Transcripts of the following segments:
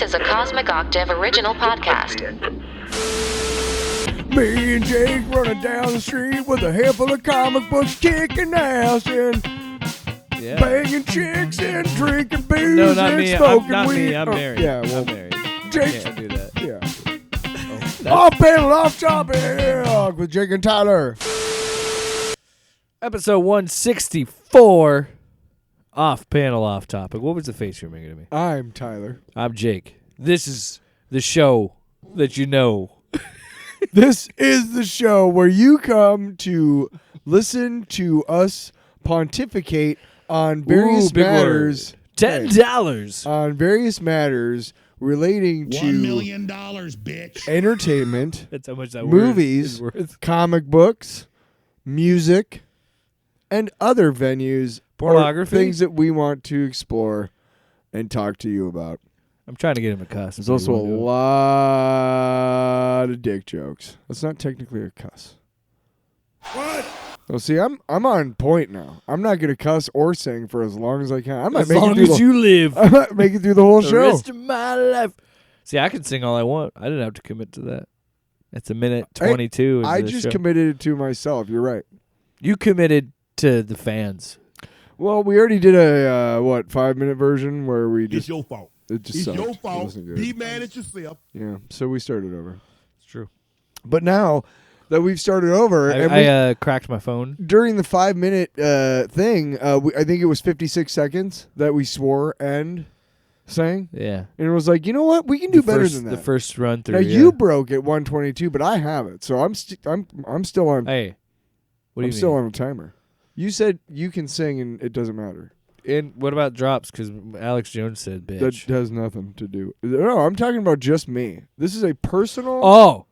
is a Cosmic Octave original podcast. Me and Jake running down the street with a handful of comic books, kicking ass and banging chicks and drinking booze No, not and me. smoking Not weed. me. I'm married. Yeah, well, I'm married. Jake. Can't do that. Yeah. Off panel, off topic with Jake and Tyler. Episode 164. Off panel, off topic. What was the face you were making to me? I'm Tyler. I'm Jake. This is the show that you know. This is the show where you come to listen to us pontificate on various matters. $10. On various matters relating to $1 million, bitch. entertainment, That's how much that movies, word is worth. comic books, music, and other venues, Pornography? or things that we want to explore and talk to you about. I'm trying to get him a cuss. There's also a lot of dick jokes. That's not technically a cuss. What? Well, see, I'm on point now. I'm not gonna cuss or sing for as long as I can. I might As make long it through as you live. I might make it through the whole The show. rest of my life. See, I can sing all I want. I didn't have to commit to that. It's a minute 22. I into the just show. committed it to myself. You're right. You committed to the fans. Well, we already did a 5-minute version where we It's just your fault. it just It's sucked. your It fault. wasn't good. Be mad at yourself. Yeah, so we started over. It's true. But now that we've started over, and I cracked my phone. during the 5-minute thing, I think it was 56 seconds that we swore and sang, Yeah. and it was like, you know what, we can do better than that. The first run through. Now yeah. you broke at 122, but I have it, so I'm still on. Hey. What do I'm you still mean? on a timer. You said you can sing and it doesn't matter. And what about drops? Because Alex Jones said, bitch. That has nothing to do. No, I'm talking about just me. This is a personal. Oh.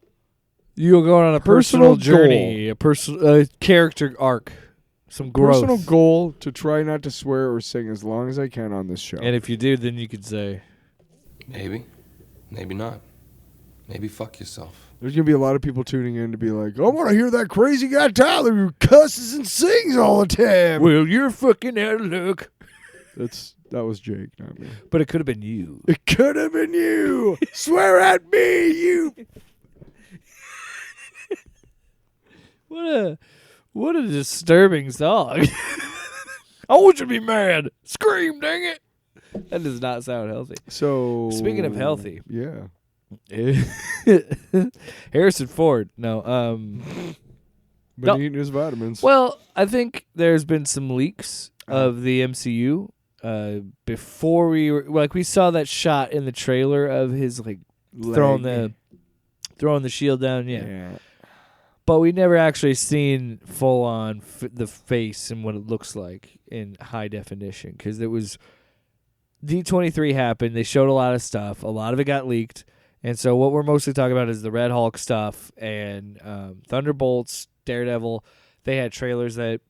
You're going on a personal Personal journey. A personal character arc. Some growth. Personal goal to try not to swear or sing as long as I can on this show. And if you do, then you could say, Maybe. Maybe not. Maybe fuck yourself. There's going to be a lot of people tuning in to be like, I want to hear that crazy guy Tyler who cusses and sings all the time. well, you're fucking out of luck. That was Jake, not me. But it could have been you. It could have been you. Swear at me, you. What a disturbing song. I want you to be mad. Scream, dang it. That does not sound healthy. So Speaking of healthy. Yeah. Harrison Ford. No. Been No. eating his vitamins. Well, I think there's been some leaks of the MCU. Before we saw that shot in the trailer of his throwing the shield down. Yeah. But we never actually seen full on the face and what it looks like in high definition because it was D23 happened. They showed a lot of stuff. A lot of it got leaked. And so what we're mostly talking about is the Red Hulk stuff and Thunderbolts, Daredevil. They had trailers that...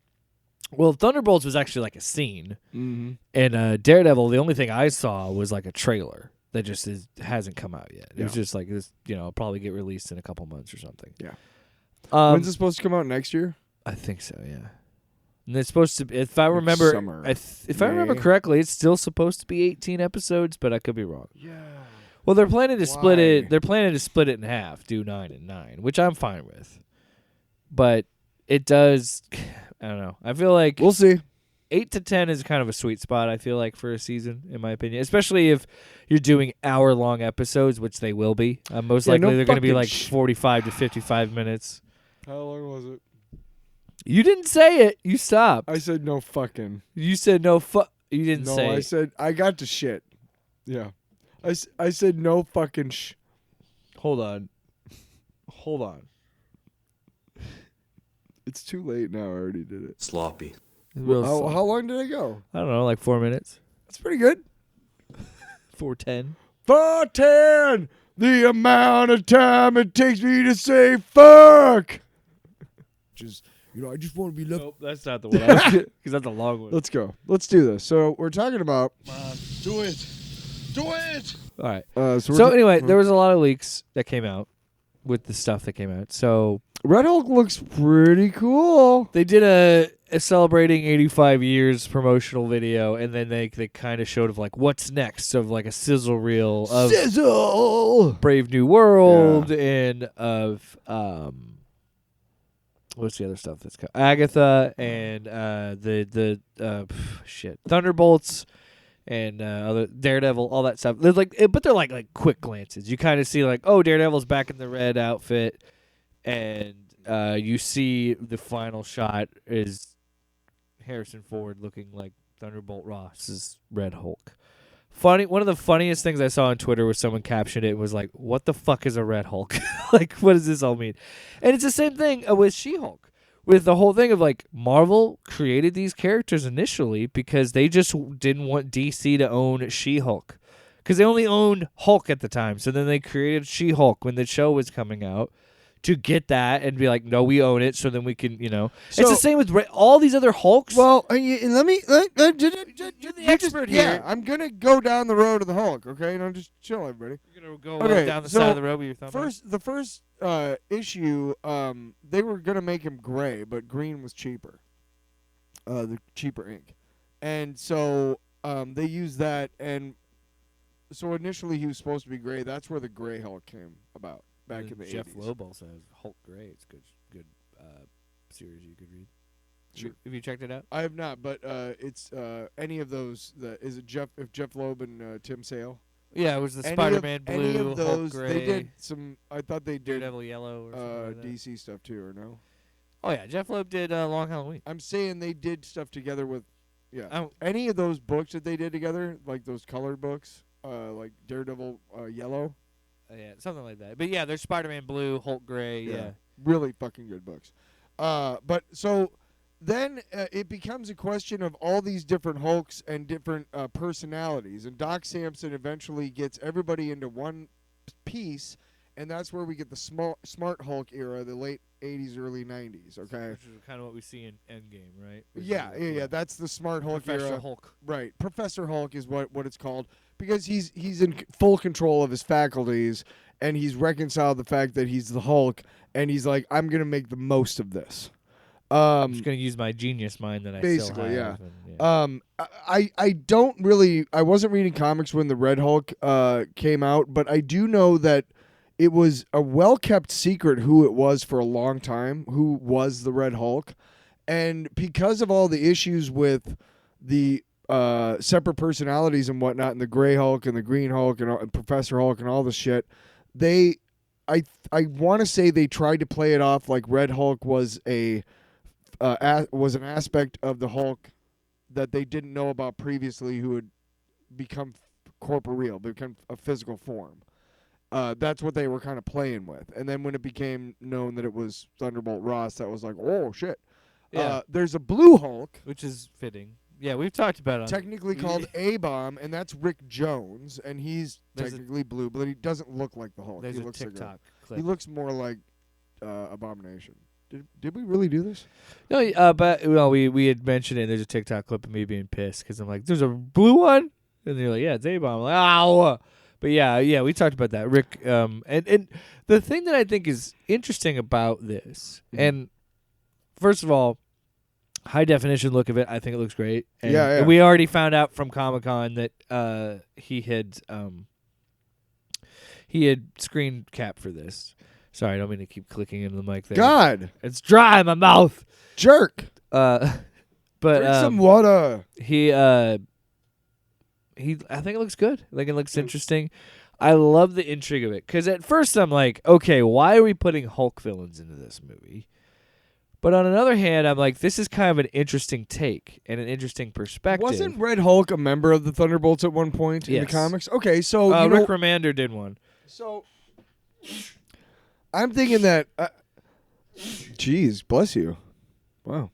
Well, Thunderbolts was actually like a scene. Mm-hmm. And Daredevil, the only thing I saw was like a trailer that just hasn't come out yet. It was just like this, probably get released in a couple months or something. Yeah. When's it supposed to come out next year? I think so, yeah. And it's supposed to be, if I remember, summer. if I remember May. correctly, it's still supposed to be 18 episodes, but I could be wrong. Yeah. Well, they're planning to split Why? it. They're planning to split it in half, do 9 and 9, which I'm fine with. But it does. I don't know. I feel like We'll see. 8 to 10 is kind of a sweet spot. I feel like for a season, in my opinion, especially if you're doing hour-long episodes, which they will be. Most likely, they're going to be like 45 to 55 minutes. How long was it? You didn't say it. You stopped. I said no fucking. You said no You didn't No, say I it. said I got to shit. Yeah. I said no fucking Hold on. It's too late now. I already did it. Sloppy. How long did I go? I don't know, like 4 minutes. That's pretty good. 4:10. 4:10. The amount of time it takes me to say fuck. I just want to be left. Nope, that's not the one. Because that's a long one. Let's go. Let's do this. So we're talking about. Do it. Do it. All right. So So anyway, there was a lot of leaks that came out with the stuff that came out. So Red Hulk looks pretty cool. They did a celebrating 85 years promotional video, and then they kind of showed of like what's next, of like a sizzle reel of Sizzle. Brave New World and of what's the other stuff that's Agatha and Thunderbolts and other Daredevil, all that stuff. They're but they're like quick glances. You kind of see like, oh, Daredevil's back in the red outfit, and you see the final shot is Harrison Ford looking like Thunderbolt Ross's Red Hulk. Funny. One of the funniest things I saw on Twitter was someone captioned it and was like, "What the fuck is a Red Hulk? Like, what does this all mean?" And it's the same thing with She-Hulk. With the whole thing of like Marvel created these characters initially because they just didn't want DC to own She-Hulk, because they only owned Hulk at the time. So then they created She-Hulk when the show was coming out to get that and be like, no, we own it. So then we can, it's the same with all these other Hulks. Well, let me. You're the expert here. Yeah, I'm gonna go down the road of the Hulk. Okay, no, just chill, everybody. You're gonna go Okay, down the so side of the road with your thumb. The first issue, they were gonna make him gray, but green was cheaper. The cheaper ink, and so they used that, and so initially he was supposed to be gray. That's where the Gray Hulk came about back in the Jeff 80s. Loeb also has Hulk Gray. It's good series you could read. Sure. Have you checked it out? I have not, but it's any of those. Is it Jeff Loeb and Tim Sale? Yeah, it was the Any Spider-Man of, blue, any of Hulk those, Gray, they did some. I thought they did Daredevil yellow, or something like that. DC stuff too, or no? Oh yeah, Jeff Loeb did Long Halloween. I'm saying they did stuff together with, Oh. any of those books that they did together, like those colored books, like Daredevil yellow. Yeah, something like that. But yeah, there's Spider-Man blue, Hulk Gray. Yeah. Really fucking good books. But so then it becomes a question of all these different Hulks and different personalities, and Doc Samson eventually gets everybody into one piece, and that's where we get the smart Hulk era, the late 80s, early 90s, okay? Which is kind of what we see in Endgame, right? Yeah. That's the smart Hulk Professor era. Hulk. Right. Professor Hulk is what it's called, because he's in full control of his faculties, and he's reconciled the fact that he's the Hulk, and he's like, I'm going to make the most of this. I'm just going to use my genius mind that I basically, still have. I don't really, I wasn't reading comics when the Red Hulk came out, but I do know that it was a well-kept secret who it was for a long time, who was the Red Hulk. And because of all the issues with the separate personalities and whatnot, and the Gray Hulk and the Green Hulk and Professor Hulk and all the shit, I want to say they tried to play it off like Red Hulk was an aspect of the Hulk that they didn't know about previously, who had become corporeal, become a physical form. That's what they were kind of playing with. And then when it became known that it was Thunderbolt Ross, that was like, oh, shit. Yeah. There's a Blue Hulk, which is fitting. Yeah, we've talked about it. technically called A-Bomb, and that's Rick Jones, and he's technically blue, but he doesn't look like the Hulk. There's He a looks TikTok like clip. he looks more like Abomination. Did we really do this? No, but we had mentioned it. There's a TikTok clip of me being pissed because I'm like, "There's a blue one," and they're like, "Yeah, it's A-Bomb." I'm like, "Ow!" But yeah, we talked about that, Rick. And the thing that I think is interesting about this, and first of all, high definition look of it, I think it looks great. And Yeah. we already found out from Comic-Con that he had screen cap for this. Sorry, I don't mean to keep clicking into the mic there. God, It's dry in my mouth. jerk. But Drink some water. I think it looks good. Like, it looks interesting. I love the intrigue of it, because at first I'm like, okay, why are we putting Hulk villains into this movie? But on another hand, I'm like, this is kind of an interesting take and an interesting perspective. Wasn't Red Hulk a member of the Thunderbolts at one point in the Yes. comics? Okay, so Rick Remender did one. So I'm thinking that. Jeez, bless you. Wow.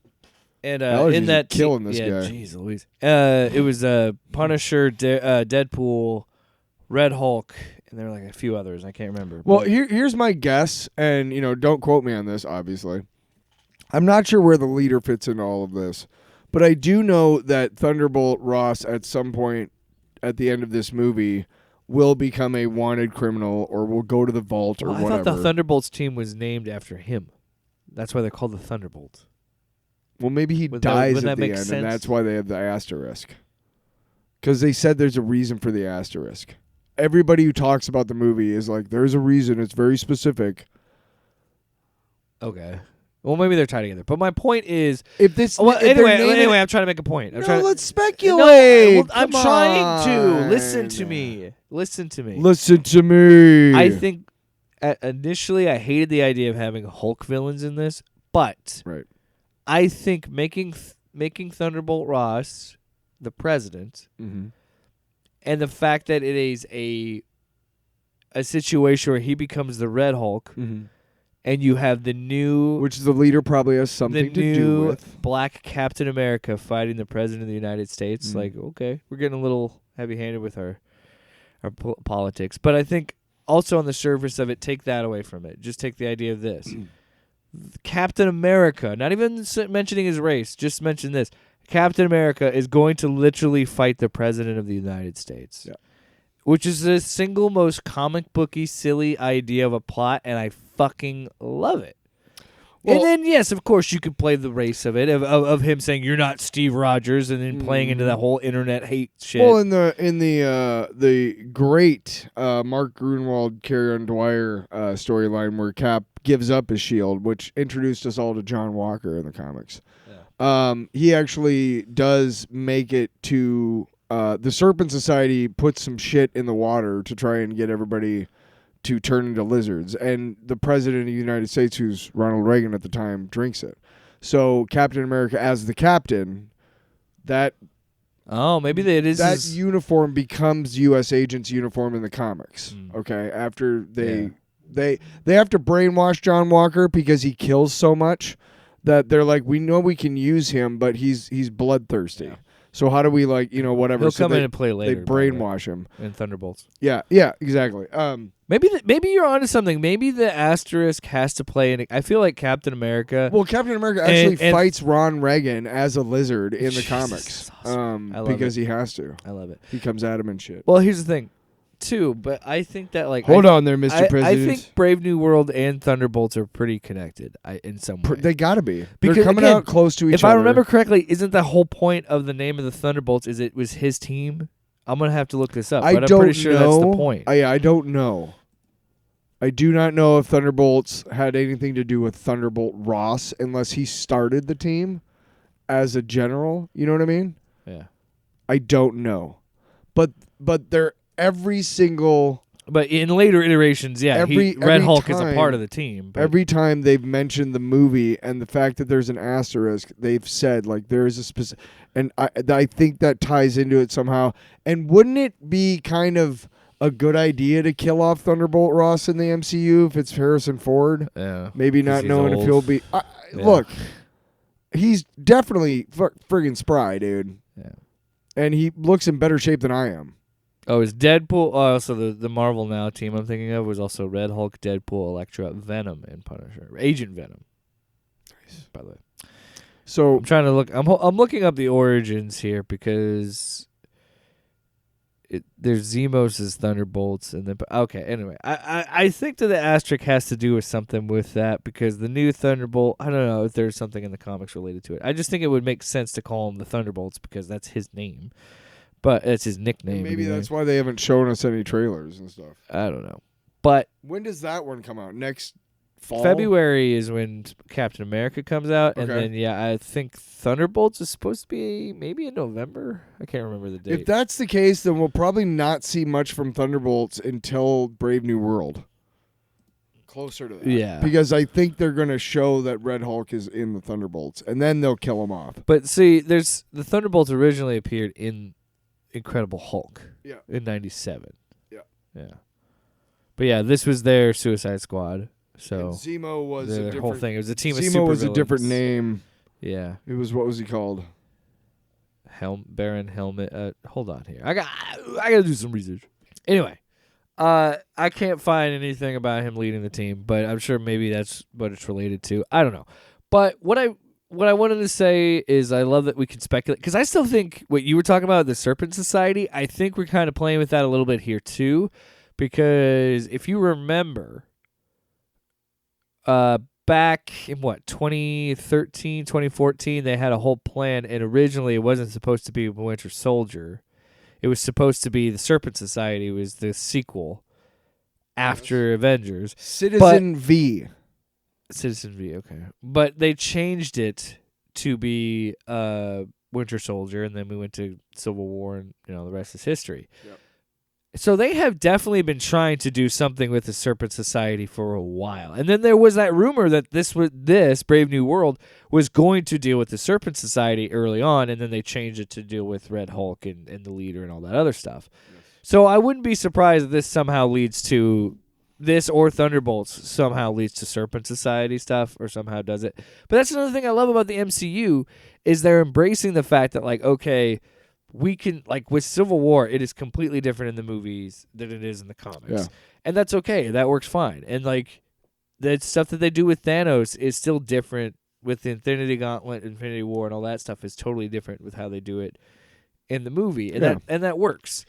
And Allergies in that are killing this yeah, guy. Jeez Louise. It was Punisher, Deadpool, Red Hulk, and there were like a few others. I can't remember. Well, but- here's my guess, and don't quote me on this. Obviously, I'm not sure where the leader fits in all of this, but I do know that Thunderbolt Ross at some point at the end of this movie will become a wanted criminal or will go to the vault or I whatever. thought the Thunderbolts team was named after him. That's why they're called the Thunderbolts. Well, maybe he Would dies that at the make end, sense? and that's why they have the asterisk. Because they said there's a reason for the asterisk. Everybody who talks about the movie is like, there's a reason. It's very specific. Okay. Well, maybe they're tied together. But my point is, If this, well, if they're naming anyway, it- I'm trying to make a point. no, let's No, speculate. I'm Come trying to. on. Listen to me. Listen to me. Listen to me. I think initially I hated the idea of having Hulk villains in this, but Right. I think making Thunderbolt Ross the president, Mm-hmm. and the fact that it is a situation where he becomes the Red Hulk, Mm-hmm. and you have the new Which the leader probably has something the to do new with. Black Captain America fighting the president of the United States. Mm. Like, okay, we're getting a little heavy-handed with our politics, but I think also on the surface of it, take that away from it. Just take the idea of this: Captain America, not even mentioning his race, just mention this: Captain America is going to literally fight the president of the United States. Yeah. Which is the single most comic booky, silly idea of a plot, and I fucking love it. Well- And then, yes, of course, you could play the race of it, of him saying you're not Steve Rogers, and then playing into that whole internet hate shit. Well, in the great Mark Gruenwald, Carrion Dwyer storyline where Cap gives up his shield, which introduced us all to John Walker in the comics. He actually does make it to the Serpent Society puts some shit in the water to try and get everybody to turn into lizards, and the president of the United States, who's Ronald Reagan at the time, drinks it. So Captain America, as the captain, that maybe it is that his- uniform becomes U.S. agent's uniform in the comics. Okay, after they have to brainwash John Walker because he kills so much that they're like, we know we can use him, but he's bloodthirsty. Yeah. So how do we whatever? He'll so come in and play later. They brainwash him in Thunderbolts. Yeah, exactly. Maybe you're onto something. Maybe the asterisk has to play in. I feel like Captain America. Well, Captain America actually and fights Ron Reagan as a lizard in the Jesus, comics, that's awesome. I love because it. he has to. I love it. He comes at him and shit. Well, here's the thing, too. But I think that Hold on there, Mr. President. I think Brave New World and Thunderbolts are pretty connected. In some way. They gotta be. Because, They're coming again, out close to each If other. I remember correctly, isn't the whole point of the name of the Thunderbolts is it was his team? I'm gonna have to look this up, but I'm pretty sure that's the point. I don't know. I do not know if Thunderbolts had anything to do with Thunderbolt Ross, unless he started the team as a general. You know what I mean? Yeah. I don't know, but they're every single. But in later iterations, yeah, Red Hulk is a part of the team. But Every time they've mentioned the movie and the fact that there's an asterisk, they've said like there is a specific, and I think that ties into it somehow. And wouldn't it be kind of a good idea to kill off Thunderbolt Ross in the MCU if it's Harrison Ford? Yeah, maybe 'cause not he's knowing if old. he'll be. Yeah. Look, he's definitely friggin' spry, dude. Yeah. And he looks in better shape than I am. Oh, it's Deadpool. Also, the Marvel Now team I'm thinking of was also Red Hulk, Deadpool, Elektra, Venom, and Punisher. Agent Venom. Nice. By the way. So I'm trying to look. I'm looking up the origins here because there's Zemos as Thunderbolts, and then okay. Anyway, I think that the asterisk has to do with something with that because the new Thunderbolt. I don't know if there's something in the comics related to it. I just think it would make sense to call him the Thunderbolts because that's his name, but it's his nickname. maybe anyway. that's why they haven't shown us any trailers and stuff. I don't know, but When does that one come out? Next fall? February is when Captain America comes out, and Okay. then I think Thunderbolts is supposed to be maybe in November. I can't remember the date. If that's the case, then we'll probably not see much from Thunderbolts until Brave New World. Closer to that. Yeah. Because I think they're going to show that Red Hulk is in the Thunderbolts, and then they'll kill him off. But see, there's the Thunderbolts originally appeared in Incredible Hulk. Yeah. In '97. Yeah. Yeah. But yeah, this was their Suicide Squad. So And Zemo was a their different whole thing. It was a team of Zemo was a supervillains. different name. Yeah. It was, what was he called? Baron Helmet. Hold on here. I gotta do some research. Anyway, I can't find anything about him leading the team, but I'm sure maybe that's what it's related to. I don't know. But what I wanted to say is I love that we can speculate because I still think what you were talking about, the Serpent Society, I think we're kind of playing with that a little bit here too, because if you remember, back in 2013, 2014, they had a whole plan, and originally it wasn't supposed to be Winter Soldier. It was supposed to be the Serpent Society. Was the sequel after Avengers. Citizen V. Citizen V, okay. But they changed it to be Winter Soldier, and then we went to Civil War, and the rest is history. Yep. So they have definitely been trying to do something with the Serpent Society for a while. And then there was that rumor that this Brave New World was going to deal with the Serpent Society early on, and then they changed it to deal with Red Hulk and the leader and all that other stuff. Yes. So I wouldn't be surprised if this somehow leads to this, or Thunderbolts somehow leads to Serpent Society stuff, or somehow does it. But that's another thing I love about the MCU is they're embracing the fact that, like, okay, we can, like, with Civil War, it is completely different in the movies than it is in the comics. Yeah. And that's okay. That works fine. And, like, the stuff that they do with Thanos is still different with the Infinity Gauntlet, Infinity War, and all that stuff is totally different with how they do it in the movie. And that works.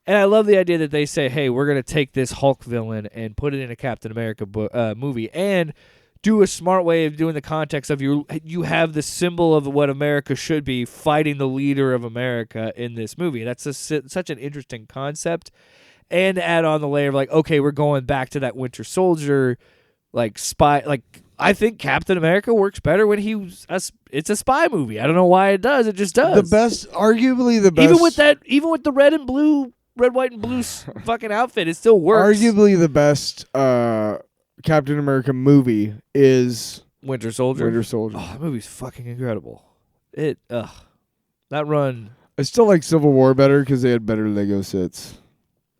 And I love the idea that they say, hey, we're going to take this Hulk villain and put it in a Captain America movie and do a smart way of doing the context of you have the symbol of what America should be fighting the leader of America in this movie. That's such an interesting concept. And add on the layer of, like, okay, we're going back to that Winter Soldier, like, spy. Like, I think Captain America works better when it's a spy movie. I don't know why it does. It just does. Arguably the best. Even with the red, white, and blue fucking outfit, it still works. Arguably the best Captain America movie is Winter Soldier. Oh, that movie's fucking incredible. That run. I still like Civil War better because they had better Lego sets.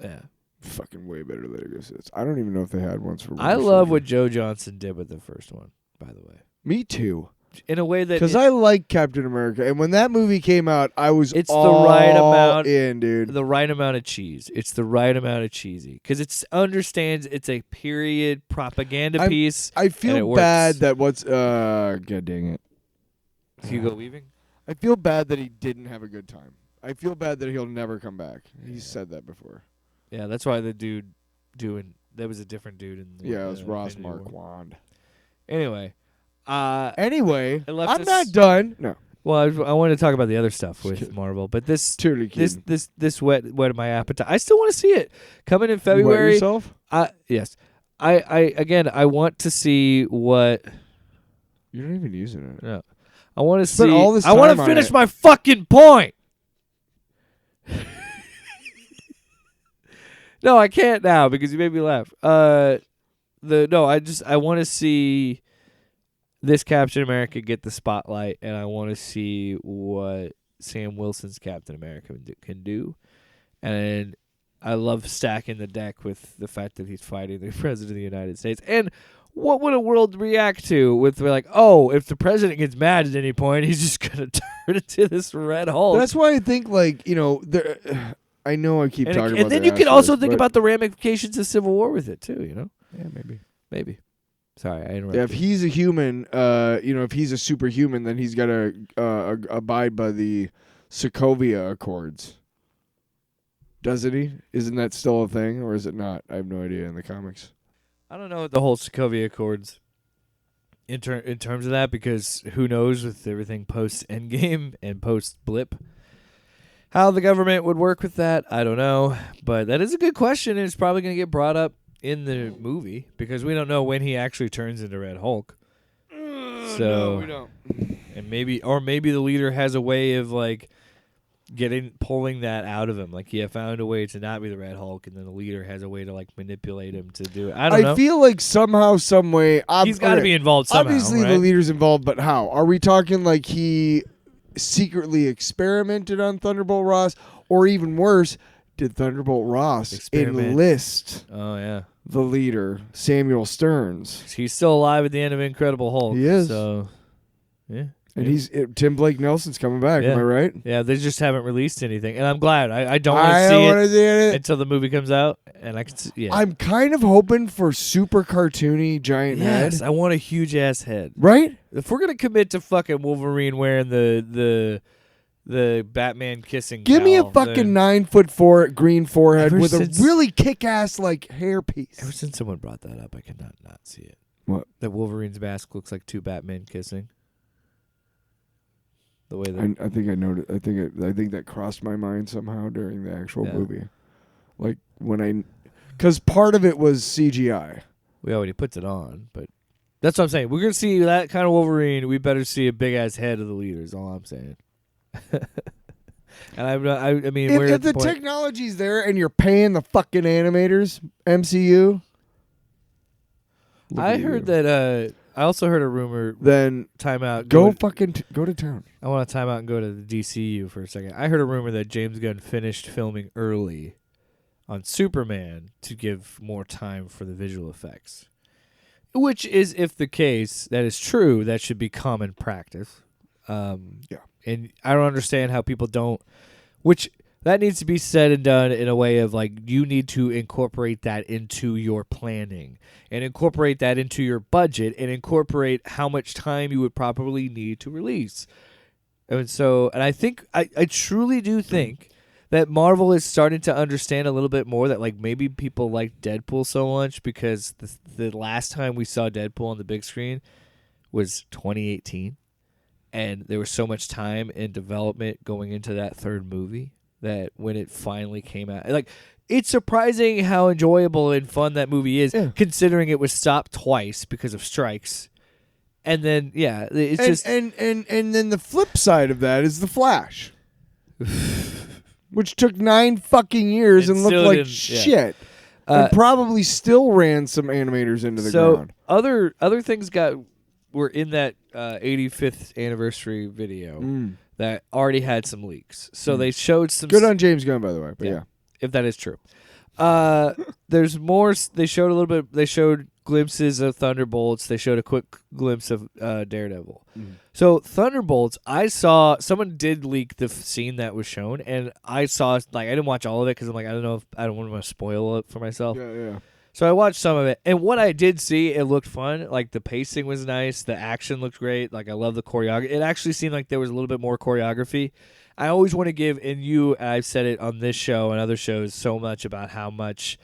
Yeah. Fucking way better Lego sets. I don't even know if they had ones for Winter I love Soldier. what Joe Johnston did with the first one, by the way. Me too. In a way that... Because I like Captain America. And when that movie came out, I was it's all the right amount in, dude. The right amount of cheese. It's the right amount of cheesy. Because it understands it's a period propaganda piece. I feel bad that God dang it. Hugo Weaving? I feel bad that he didn't have a good time. I feel bad that he'll never come back. He's said that before. Yeah, that's why the dude that was a different dude. It was Ross Marquand. Anyway, I'm not done. No. Well, I wanted to talk about the other stuff with Marvel, but this whetted my appetite. I still want to see it coming in February. Wet yourself? Yes. I want to see what. You're not even using it. No. I want to see. All this I want to finish my fucking point. No, I can't now because you made me laugh. I want to see this Captain America get the spotlight, and I want to see what Sam Wilson's Captain America can do. And I love stacking the deck with the fact that he's fighting the President of the United States. And what would a world react to with, like, oh, if the president gets mad at any point, he's just going to turn into this Red Hulk. That's why I think, like, I know I keep talking about and then you can also think about the ramifications of Civil War with it, too, Yeah, Maybe. Sorry, I interrupted. Yeah, if he's a human, if he's a superhuman, then he's got to abide by the Sokovia Accords. Doesn't he? Isn't that still a thing, or is it not? I have no idea in the comics. I don't know the whole Sokovia Accords in terms of that, because who knows with everything post-Endgame and post-Blip. How the government would work with that, I don't know. But that is a good question, and it's probably going to get brought up in the movie because we don't know when he actually turns into Red Hulk. No, we don't. And maybe the leader has a way of, like, pulling that out of him. Like, he found a way to not be the Red Hulk, and then the leader has a way to, like, manipulate him to do it. I don't know. I feel like somehow, some way, he's got to be involved somehow. Obviously, right? The leader's involved, but how? Are we talking like he secretly experimented on Thunderbolt Ross, or even worse, did Thunderbolt Ross enlist the leader, Samuel Stearns? He's still alive at the end of Incredible Hulk. He is. So, yeah. And Tim Blake Nelson's coming back, am I right? Yeah, they just haven't released anything. And I'm glad. I don't want to see it until the movie comes out. And I can see, I'm kind of hoping for super cartoony giant head. Yes, I want a huge-ass head. Right? If we're going to commit to fucking Wolverine wearing the Batman kissing Give me a cowl, fucking 9'4" green forehead with a since- really kick-ass, like, hair piece. Ever since someone brought that up, I cannot not see it. What? That Wolverine's mask looks like two Batmen kissing. The way that I think I noticed. I think that crossed my mind somehow during the actual movie, like because part of it was CGI. we already put it on, but that's what I'm saying. We're gonna see that kind of Wolverine. We better see a big ass head of the leader. Is all I'm saying. And I mean, we're If at the point, technology's there and you're paying the fucking animators, MCU. I heard that. I also heard a rumor. Then Timeout. go to town. I want to time out and go to the DCU for a second. I heard a rumor that James Gunn finished filming early on Superman to give more time for the visual effects. Which is, if the case, that is true, that should be common practice. Yeah. And I don't understand how people don't, which that needs to be said and done in a way of like, you need to incorporate that into your planning and incorporate that into your budget and incorporate how much time you would probably need to release. And so, and I think, I truly do think that Marvel is starting to understand a little bit more that like maybe people like Deadpool so much because the last time we saw Deadpool on the big screen was 2018. And there was so much time and development going into that third movie that when it finally came out, like, it's surprising how enjoyable and fun that movie is, considering it was stopped twice because of strikes. And then, it's and then the flip side of that is The Flash, which took 9 fucking years and looked like shit, and probably still ran some animators into the ground. Other things were in that 85th anniversary video that already had some leaks. So they showed some. Good on James Gunn, by the way. But yeah. If that is true. There's more. They showed a little bit. They showed glimpses of Thunderbolts. They showed a quick glimpse of Daredevil. So Thunderbolts, I saw someone did leak the scene that was shown, and I saw like I didn't watch all of it because I'm like I don't know if I don't want to spoil it for myself. Yeah. So I watched some of it, and what I did see, it looked fun. Like, the pacing was nice. The action looked great. Like, I love the choreography. It actually seemed like there was a little bit more choreography. I always want to give, and I've said it on this show and other shows so much about how much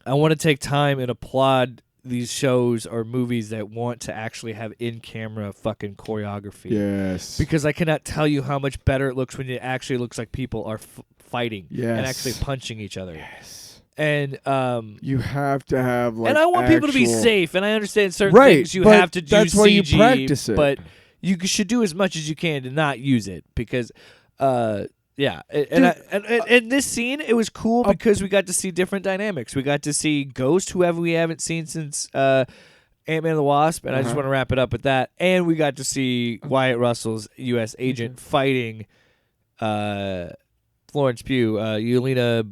I want to take time and applaud these shows or movies that want to actually have in-camera fucking choreography. Yes. Because I cannot tell you how much better it looks when it actually looks like people are fighting and actually punching each other. Yes. And you have to have like, and I want people to be safe, and I understand certain right, things you have to do. That's CG, why you practice it. But you should do as much as you can to not use it because, and this scene it was cool because we got to see different dynamics. We got to see Ghost, we haven't seen since Ant-Man and the Wasp, and I just want to wrap it up with that. And we got to see Wyatt Russell's U.S. agent fighting Florence Pugh, Yelena,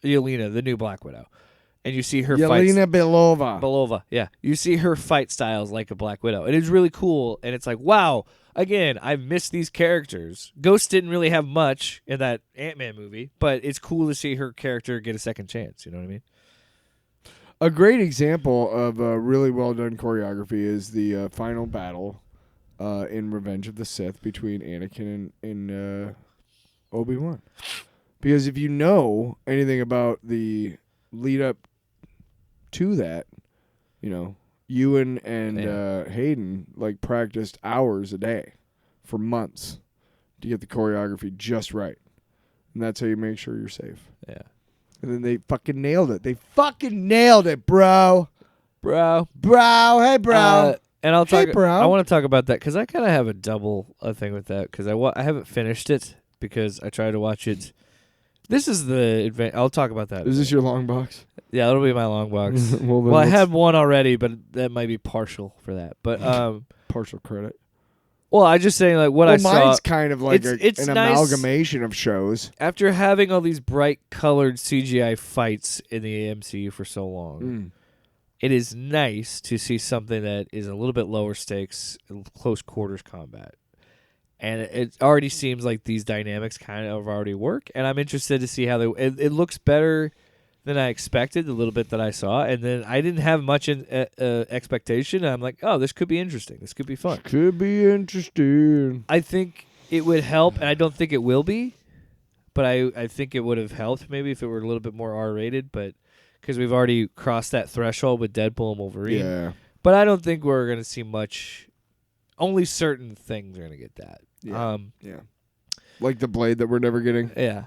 the new Black Widow. And you see her Yelena Belova. Yeah. You see her fight styles like a Black Widow. And it's really cool. And it's like, wow, again, I've missed these characters. Ghost didn't really have much in that Ant-Man movie, but it's cool to see her character get a second chance. You know what I mean? A great example of really well done choreography is the final battle in Revenge of the Sith between Anakin and Obi-Wan. Because if you know anything about the lead up to that, you know, Ewan and Hayden like practiced hours a day for months to get the choreography just right. And that's how you make sure you're safe. Yeah. And then they fucking nailed it. They fucking nailed it, bro. Bro. Hey, bro. And I'll talk. Hey, bro. I want to talk about that because I kind of have a double thing with that because I haven't finished it because I tried to watch it. This is the I'll talk about that. Is this your long box? Yeah, that'll be my long box. Well, I had one already, but that might be partial for that. But partial credit. Well, I just saying like what I saw. Mine's kind of like it's an nice, amalgamation of shows. After having all these bright colored CGI fights in the MCU for so long, it is nice to see something that is a little bit lower stakes, close quarters combat. And it already seems like these dynamics kind of already work, and I'm interested to see how it looks better than I expected, the little bit that I saw, and then I didn't have much expectation, and I'm like, oh, this could be interesting. This could be fun. Could be interesting. I think it would help, and I don't think it will be, but I think it would have helped maybe if it were a little bit more R-rated, but because we've already crossed that threshold with Deadpool and Wolverine. Yeah. But I don't think we're going to see much. Only certain things are going to get that. Yeah. Like the Blade that we're never getting. Yeah.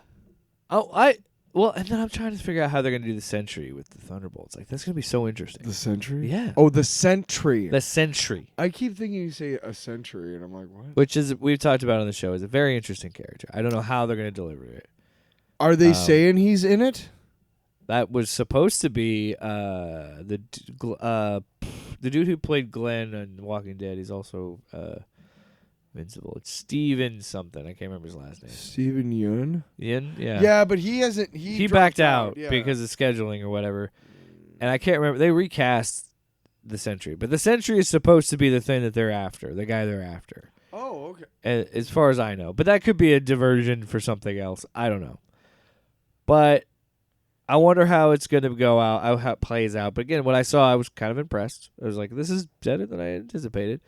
Well, and then I'm trying to figure out how they're going to do the Sentry with the Thunderbolts. Like, that's going to be so interesting. The Sentry? Yeah. Oh, the Sentry. The Sentry. I keep thinking you say a century, and I'm like, what? Which is, we've talked about on the show, is a very interesting character. I don't know how they're going to deliver it. Are they saying he's in it? That was supposed to be the dude who played Glenn on Walking Dead. He's also Invincible. It's Steven something. I can't remember his last name. Steven Yeun? Yeun? Yeah. Yeah, but he hasn't. He backed out yeah. because of scheduling or whatever. And I can't remember. They recast the Sentry. But the Sentry is supposed to be the thing that they're after, the guy they're after. Oh, okay. As far as I know. But that could be a diversion for something else. I don't know. But I wonder how it's going to go out, how it plays out. But again, what I saw, I was kind of impressed. I was like, this is better than I anticipated.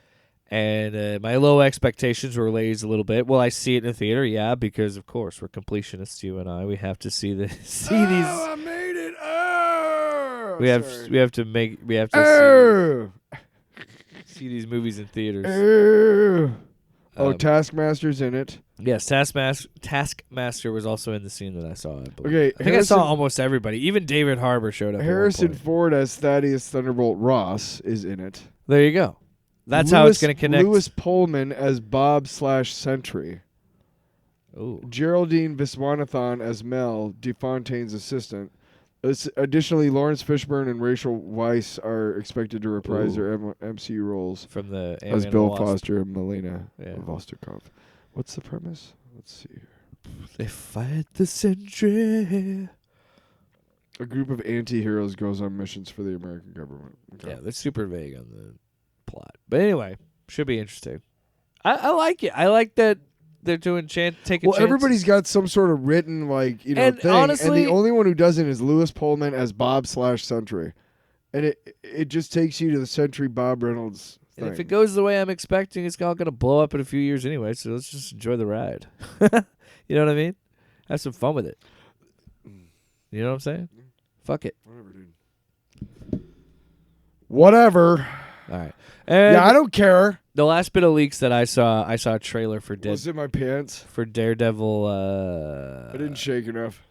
And my low expectations were raised a little bit. Will I see it in the theater? Yeah, because, of course, we're completionists, you and I. We have to see these. Oh, I made it. Oh, we have to see these movies in theaters. Taskmaster's in it. Yes, Taskmaster was also in the scene that I saw. I believe. Okay, I think I saw almost everybody. Even David Harbour showed up. Harrison Ford as Thaddeus Thunderbolt Ross is in it. There you go. That's how it's going to connect. Lewis Pullman as Bob/Sentry. Ooh. Geraldine Viswanathan as Mel, DeFontaine's assistant. Additionally, Lawrence Fishburne and Rachel Weisz are expected to reprise their MCU roles from the as Bill Foster and Melina Vostokoff. What's the premise? Let's see here. They fight the Sentry. A group of anti-heroes goes on missions for the American government. Okay. Yeah, they're super vague on the plot. But anyway, should be interesting. I like it. I like that they're doing taking chances. Everybody's got some sort of written, and thing. Honestly, and the only one who doesn't is Lewis Pullman as Bob/Sentry. And it just takes you to the Sentry Bob Reynolds thing. And if it goes the way I'm expecting, it's all going to blow up in a few years anyway, so let's just enjoy the ride. You know what I mean? Have some fun with it. You know what I'm saying? Fuck it. Whatever, dude. Whatever. All right. And I don't care. The last bit of leaks that I saw a trailer for Was it my pants? For Daredevil. I didn't shake enough.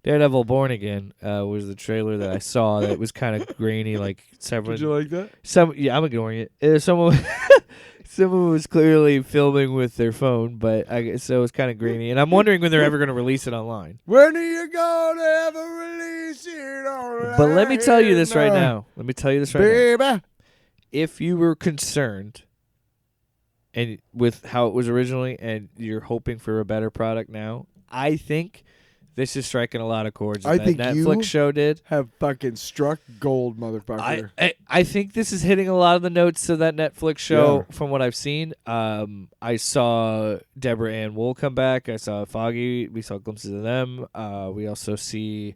Daredevil Born Again was the trailer that I saw that was kind of grainy, like several. Did you like that? I'm ignoring it. Someone was clearly filming with their phone, but so it was kind of grainy. And I'm wondering when they're ever going to release it online. When are you going to ever release it online? But let me tell you this right now. Baby. If you were concerned and with how it was originally and you're hoping for a better product now, I think this is striking a lot of chords. I think Netflix show did. Have fucking struck gold, motherfucker. I think this is hitting a lot of the notes of that Netflix show from what I've seen. I saw Deborah Ann Wool come back. I saw Foggy. We saw glimpses of them. We also see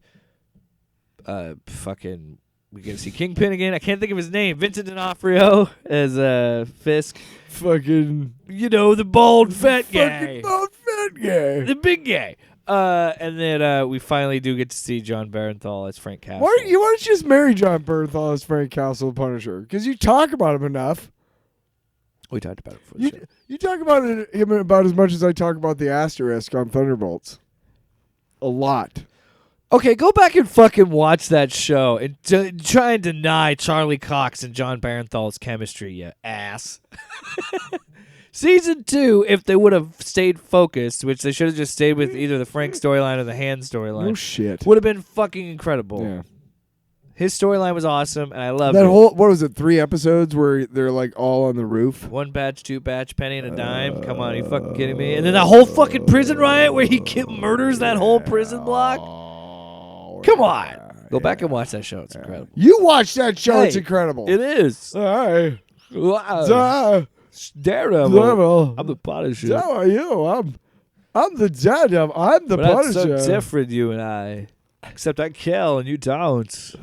we get to see Kingpin again. I can't think of his name. Vincent D'Onofrio as Fisk. Fucking, the bald fat guy. Fucking bald fat guy. The big guy. And then we finally do get to see John Barenthal as Frank Castle. Why don't you just marry John Barenthal as Frank Castle, the Punisher? Because you talk about him enough. We talked about it for the show. You talk about him about as much as I talk about the asterisk on Thunderbolts. A lot. Okay, go back and fucking watch that show and try and deny Charlie Cox and John Barenthal's chemistry, you ass. Season 2, if they would have stayed focused, which they should have just stayed with either the Frank storyline or the Han storyline. No shit. Would have been fucking incredible. Yeah. His storyline was awesome, and I loved that it. whole, what was it, 3 episodes where they're like all on the roof? 1 batch, 2 batch, penny and a dime. Come on, are you fucking kidding me? And then that whole fucking prison riot where he murders that whole prison block. Come on. Go back and watch that show. It's incredible. You watch that show. It's incredible. It is. Hi. Wow. Daredevil. I'm the Punisher. How are you? I'm the Daredevil. I'm the Punisher. That's so different, you and I. Except I kill and you don't.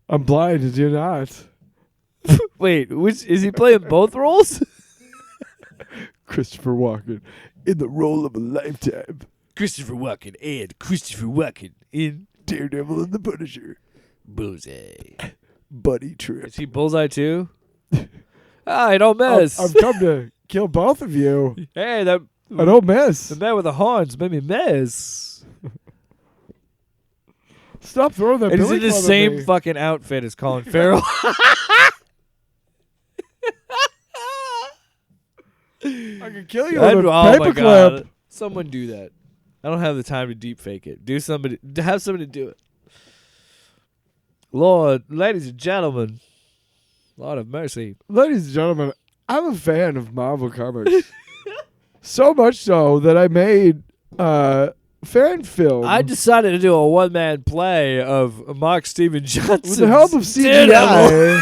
I'm blind and you're not. Wait, is he playing both roles? Christopher Walken in the role of a lifetime. Christopher Walken and Christopher Walken in Daredevil and the Punisher. Bullseye. Buddy trip. Is he Bullseye too? I don't miss. I've come to kill both of you. Hey, that I don't miss. the man with the horns made me miss. Stop throwing that And he's billy in the club at same me. fucking outfit as Colin Farrell. I can kill you I'd- with a oh my paperclip. God. Someone do that. I don't have the time to deep fake it. Have somebody do it. Lord, ladies and gentlemen, Lord of mercy. Ladies and gentlemen, I'm a fan of Marvel Comics. So much so that I made fan film. I decided to do a one-man play of Mark Steven Johnson with the help of CGI.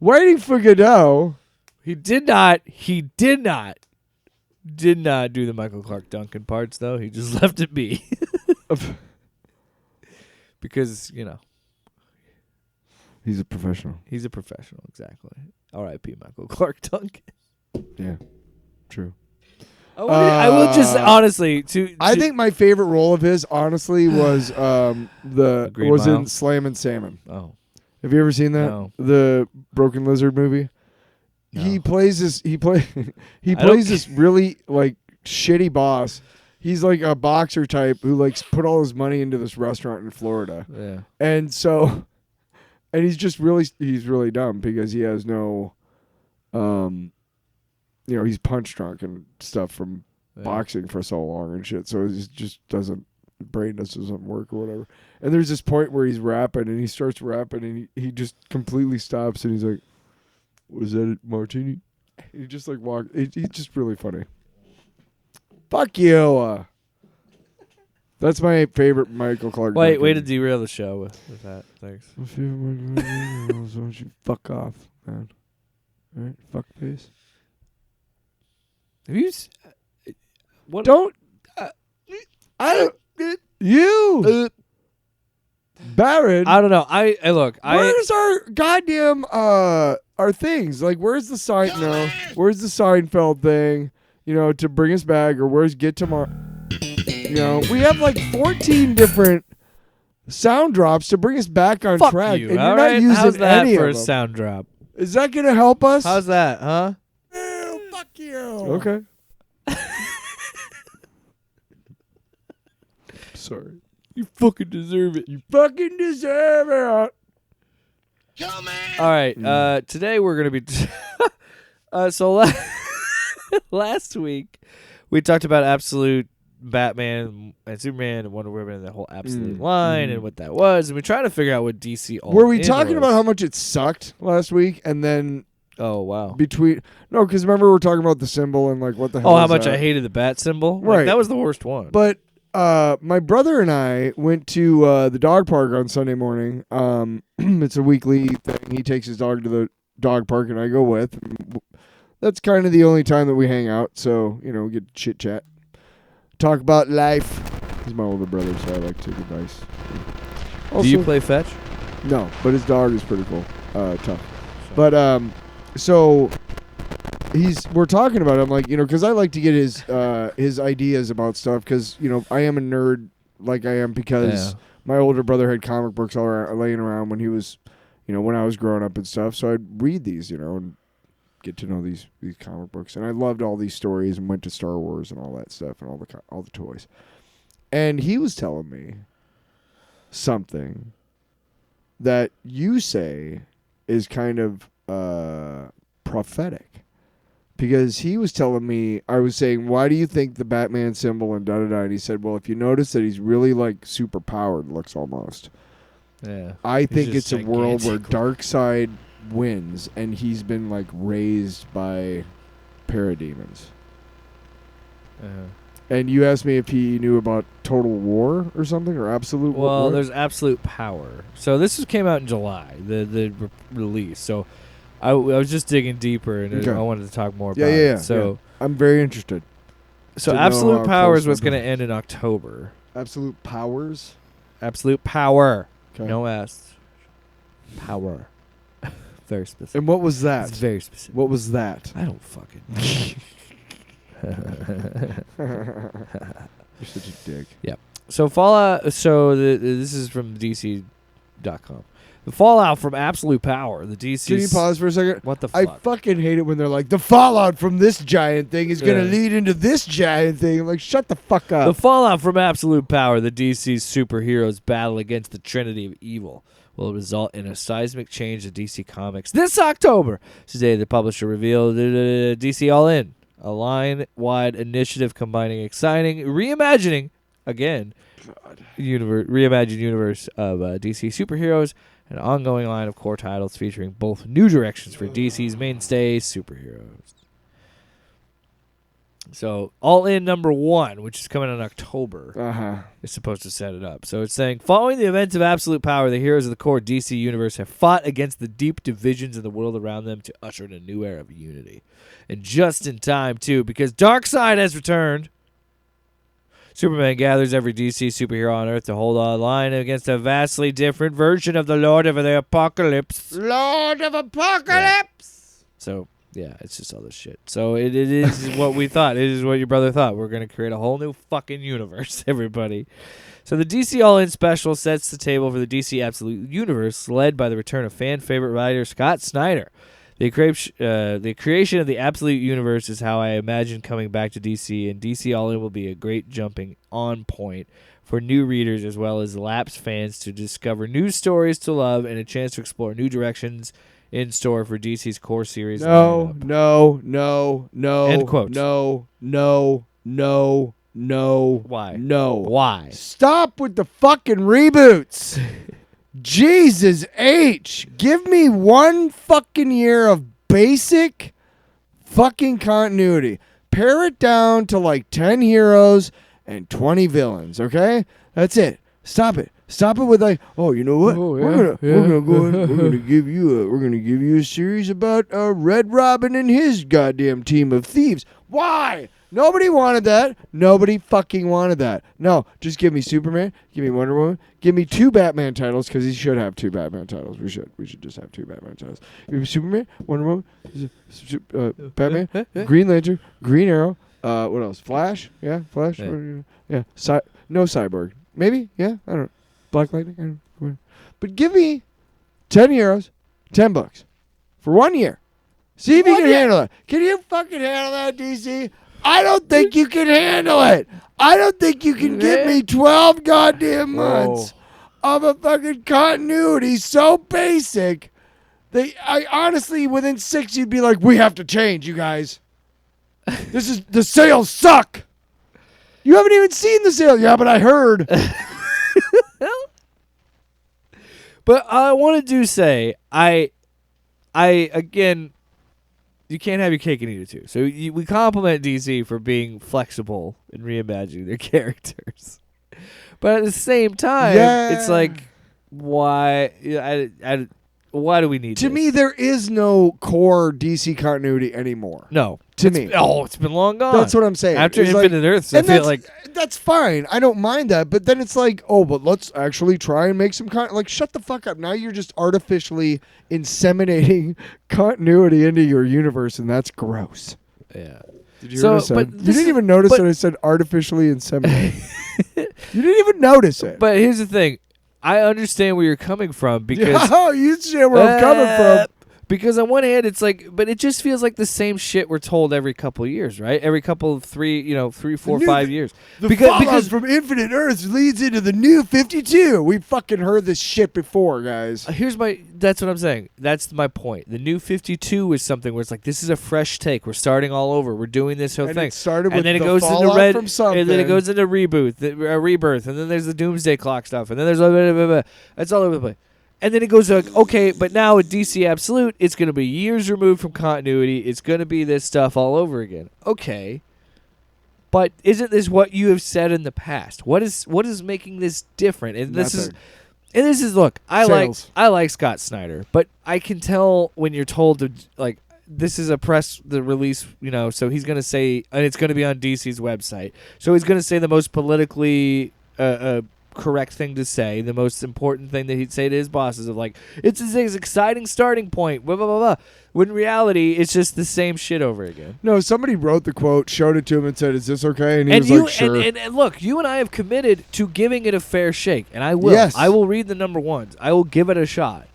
Waiting for Godot. He did not do the Michael Clark Duncan parts, though. He just left it be. Because, He's a professional. he's a professional, exactly. R.I.P. Michael Clark Duncan. Yeah, true. I will just, honestly, I think my favorite role of his, honestly, was Green Mile? in Slammin' Salmon. Oh. Have you ever seen that? No. The Broken Lizard movie. No. He plays this. He plays don't this really like shitty boss. He's like a boxer type who likes put all his money into this restaurant in Florida, Yeah. and he's really dumb because he has no, he's punch drunk and stuff from boxing for so long and shit. So it just doesn't. Brain doesn't work or whatever. And there's this point where he's rapping and he starts rapping and he just completely stops and he's like, "Was that a martini?" He just like walk. He's just really funny. Fuck you. That's my favorite Michael Clark. Way to Duncan. derail the show with that. Thanks. My favorite Michael Clark. Why don't you fuck off, man? All right, fuck face. Have you? What? Don't. I don't. You. Barrett. I don't know. I look. Where's our goddamn our things? Like, where's the sign? No, where's the Seinfeld thing? To bring us back, or where's Get Tomorrow? We have like 14 different sound drops to bring us back on Fuck track, you. and All you're right. not using How's that any for of a them. sound drop? Is that gonna help us? How's that, huh? Ew, fuck you. Okay. Sorry. You fucking deserve it. You fucking deserve it. All right. Today we're gonna be. So last week we talked about Absolute Batman and Superman and Wonder Woman and the whole Absolute line and what that was, and we're trying to figure out what DC. Were we All-In talking was. about how much it sucked last week, and then Oh wow. no, because remember we were talking about the symbol and like what the hell. Oh, how is much that? I hated the bat symbol. Right. That was the worst one. But my brother and I went to the dog park on Sunday morning. It's a weekly thing. He takes his dog to the dog park, and I go with. That's kind of the only time that we hang out. So we get to chit chat, talk about life. He's my older brother, so I like to take advice. Also, Do you play fetch? No, but his dog is pretty cool. Tough. But so we're talking about him, like, because I like to get his ideas about stuff, because I am a nerd, like I am, because my older brother had comic books all laying around when he was, when I was growing up and stuff. So I'd read these, and get to know these comic books, and I loved all these stories and went to Star Wars and all that stuff and all the toys. And he was telling me something that you say is kind of prophetic, because he was telling me, I was saying, why do you think the Batman symbol and da-da-da, and he said, well, if you notice that he's really like super powered, looks almost. Yeah. I think just it's a world where gigantic. Darkseid wins, and he's been like raised by parademons. And you asked me if he knew about Total War or something, or Absolute War. Well, there's Absolute Power. So this came out in July, the release. So I was just digging deeper, and Okay. I wanted to talk more about Yeah. it. So I'm very interested. so to know how Absolute Power close is what's we're going to end in October. Absolute Powers. Absolute Power. Okay. No S. Power. Very specific. And what was that? It's very specific. What was that? I don't fucking know. You're such a dick. So Fallout. So this is from DC.com. The fallout from Absolute Power. The DC. Can you pause for a second? What the I fuck? fucking hate it when they're like, the fallout from this giant thing is going to lead into this giant thing. I'm like, shut the fuck up. The fallout from Absolute Power, the DC's superheroes battle against the Trinity of Evil, will result in a seismic change to DC Comics this October. Today, the publisher revealed DC All In, a line-wide initiative combining exciting reimagining, again, reimagined universe of DC superheroes, an ongoing line of core titles featuring both new directions for DC's mainstay superheroes. So, All In #1, which is coming in October, is supposed to set it up. So it's saying, following the events of Absolute Power, the heroes of the core DC universe have fought against the deep divisions of the world around them to usher in a new era of unity. And just in time, too, because Darkseid has returned. Superman gathers every DC superhero on Earth to hold a line against a vastly different version of the Lord of the Apocalypse. Lord of Apocalypse! So, yeah, it's just all this shit. So it is what we thought. It is what your brother thought. We're going to create a whole new fucking universe, everybody. So the DC All-In special sets the table for the DC Absolute Universe, led by the return of fan-favorite writer Scott Snyder. The creation of the Absolute Universe is how I imagine coming back to DC, and DC All-In will be a great jumping on point for new readers as well as lapsed fans to discover new stories to love and a chance to explore new directions in store for DC's core series. No. End quote. No. Why? No. Why? Stop with the fucking reboots. Jesus H. Give me one fucking year of basic fucking continuity. Pare it down to like 10 heroes and 20 villains, okay? That's it. Stop it. Stop it with like, oh, you know what? We're gonna go in, we're gonna give you a series about Red Robin and his goddamn team of thieves. Why? Nobody wanted that. Nobody fucking wanted that. No, just give me Superman. Give me Wonder Woman. Give me 2 Batman titles, because he should have 2 Batman titles. We should just have 2 Batman titles. Give me Superman, Wonder Woman, Batman, Green Lantern, Green Arrow. What else? Flash? Yeah, Flash. Yeah. No Cyborg. Maybe. Yeah. I don't know. Black Lightning. I don't know. But give me 10 heroes, 10 books for 1 year. See if you can handle it. Can you fucking handle that, DC? I don't think you can handle it. I don't think you can give me 12 goddamn months of a fucking continuity so basic that I honestly, within 6, you'd be like, we have to change, you guys. The sales suck. You haven't even seen the sale. Yeah, but I heard. But I want to say, I again, you can't have your cake and eat it too. So we compliment DC for being flexible and reimagining their characters. But at the same time, it's like, why? Why do we need To this? me, there is no core DC continuity anymore. No. To me. It's been long gone. That's what I'm saying. After It's Infinite Earths, I feel like... That's fine. I don't mind that. But then it's like, but let's actually try and make some... like, shut the fuck up. Now you're just artificially inseminating continuity into your universe, and that's gross. Yeah. Did you hear what I said? You didn't even notice that I said artificially inseminate. You didn't even notice it. But here's the thing. I understand where you're coming from because... Oh, you understand where I'm coming from. Because on one hand, it's like, but it just feels like the same shit we're told every couple of years, right? Every couple of 3, 4, 5 years. Because from Infinite Earths leads into the new 52. We fucking heard this shit before, guys. That's what I'm saying. That's my point. The new 52 is something where it's like, this is a fresh take. We're starting all over. We're doing this whole thing. It started and with then it the goes into fallout from something. and then it goes into rebirth, and then there's the Doomsday Clock stuff, and then there's blah, blah, blah, blah. It's all over the place. And then it goes like, okay, but now with DC Absolute, it's going to be years removed from continuity. It's going to be this stuff all over again. Okay. But isn't this what you have said in the past? What is making this different? And this is look, I like Scott Snyder, but I can tell when you're told to, like, this is the release, so he's going to say, and it's going to be on DC's website. So he's going to say the most politically correct thing to say, the most important thing that he'd say to his bosses of like, it's his exciting starting point, blah, blah, blah, blah. When in reality, it's just the same shit over again. No, somebody wrote the quote, showed it to him, and said, "Is this okay?" And he was you, like, "Sure." And look, you and I have committed to giving it a fair shake, and I will. Yes. I will read the number ones. I will give it a shot.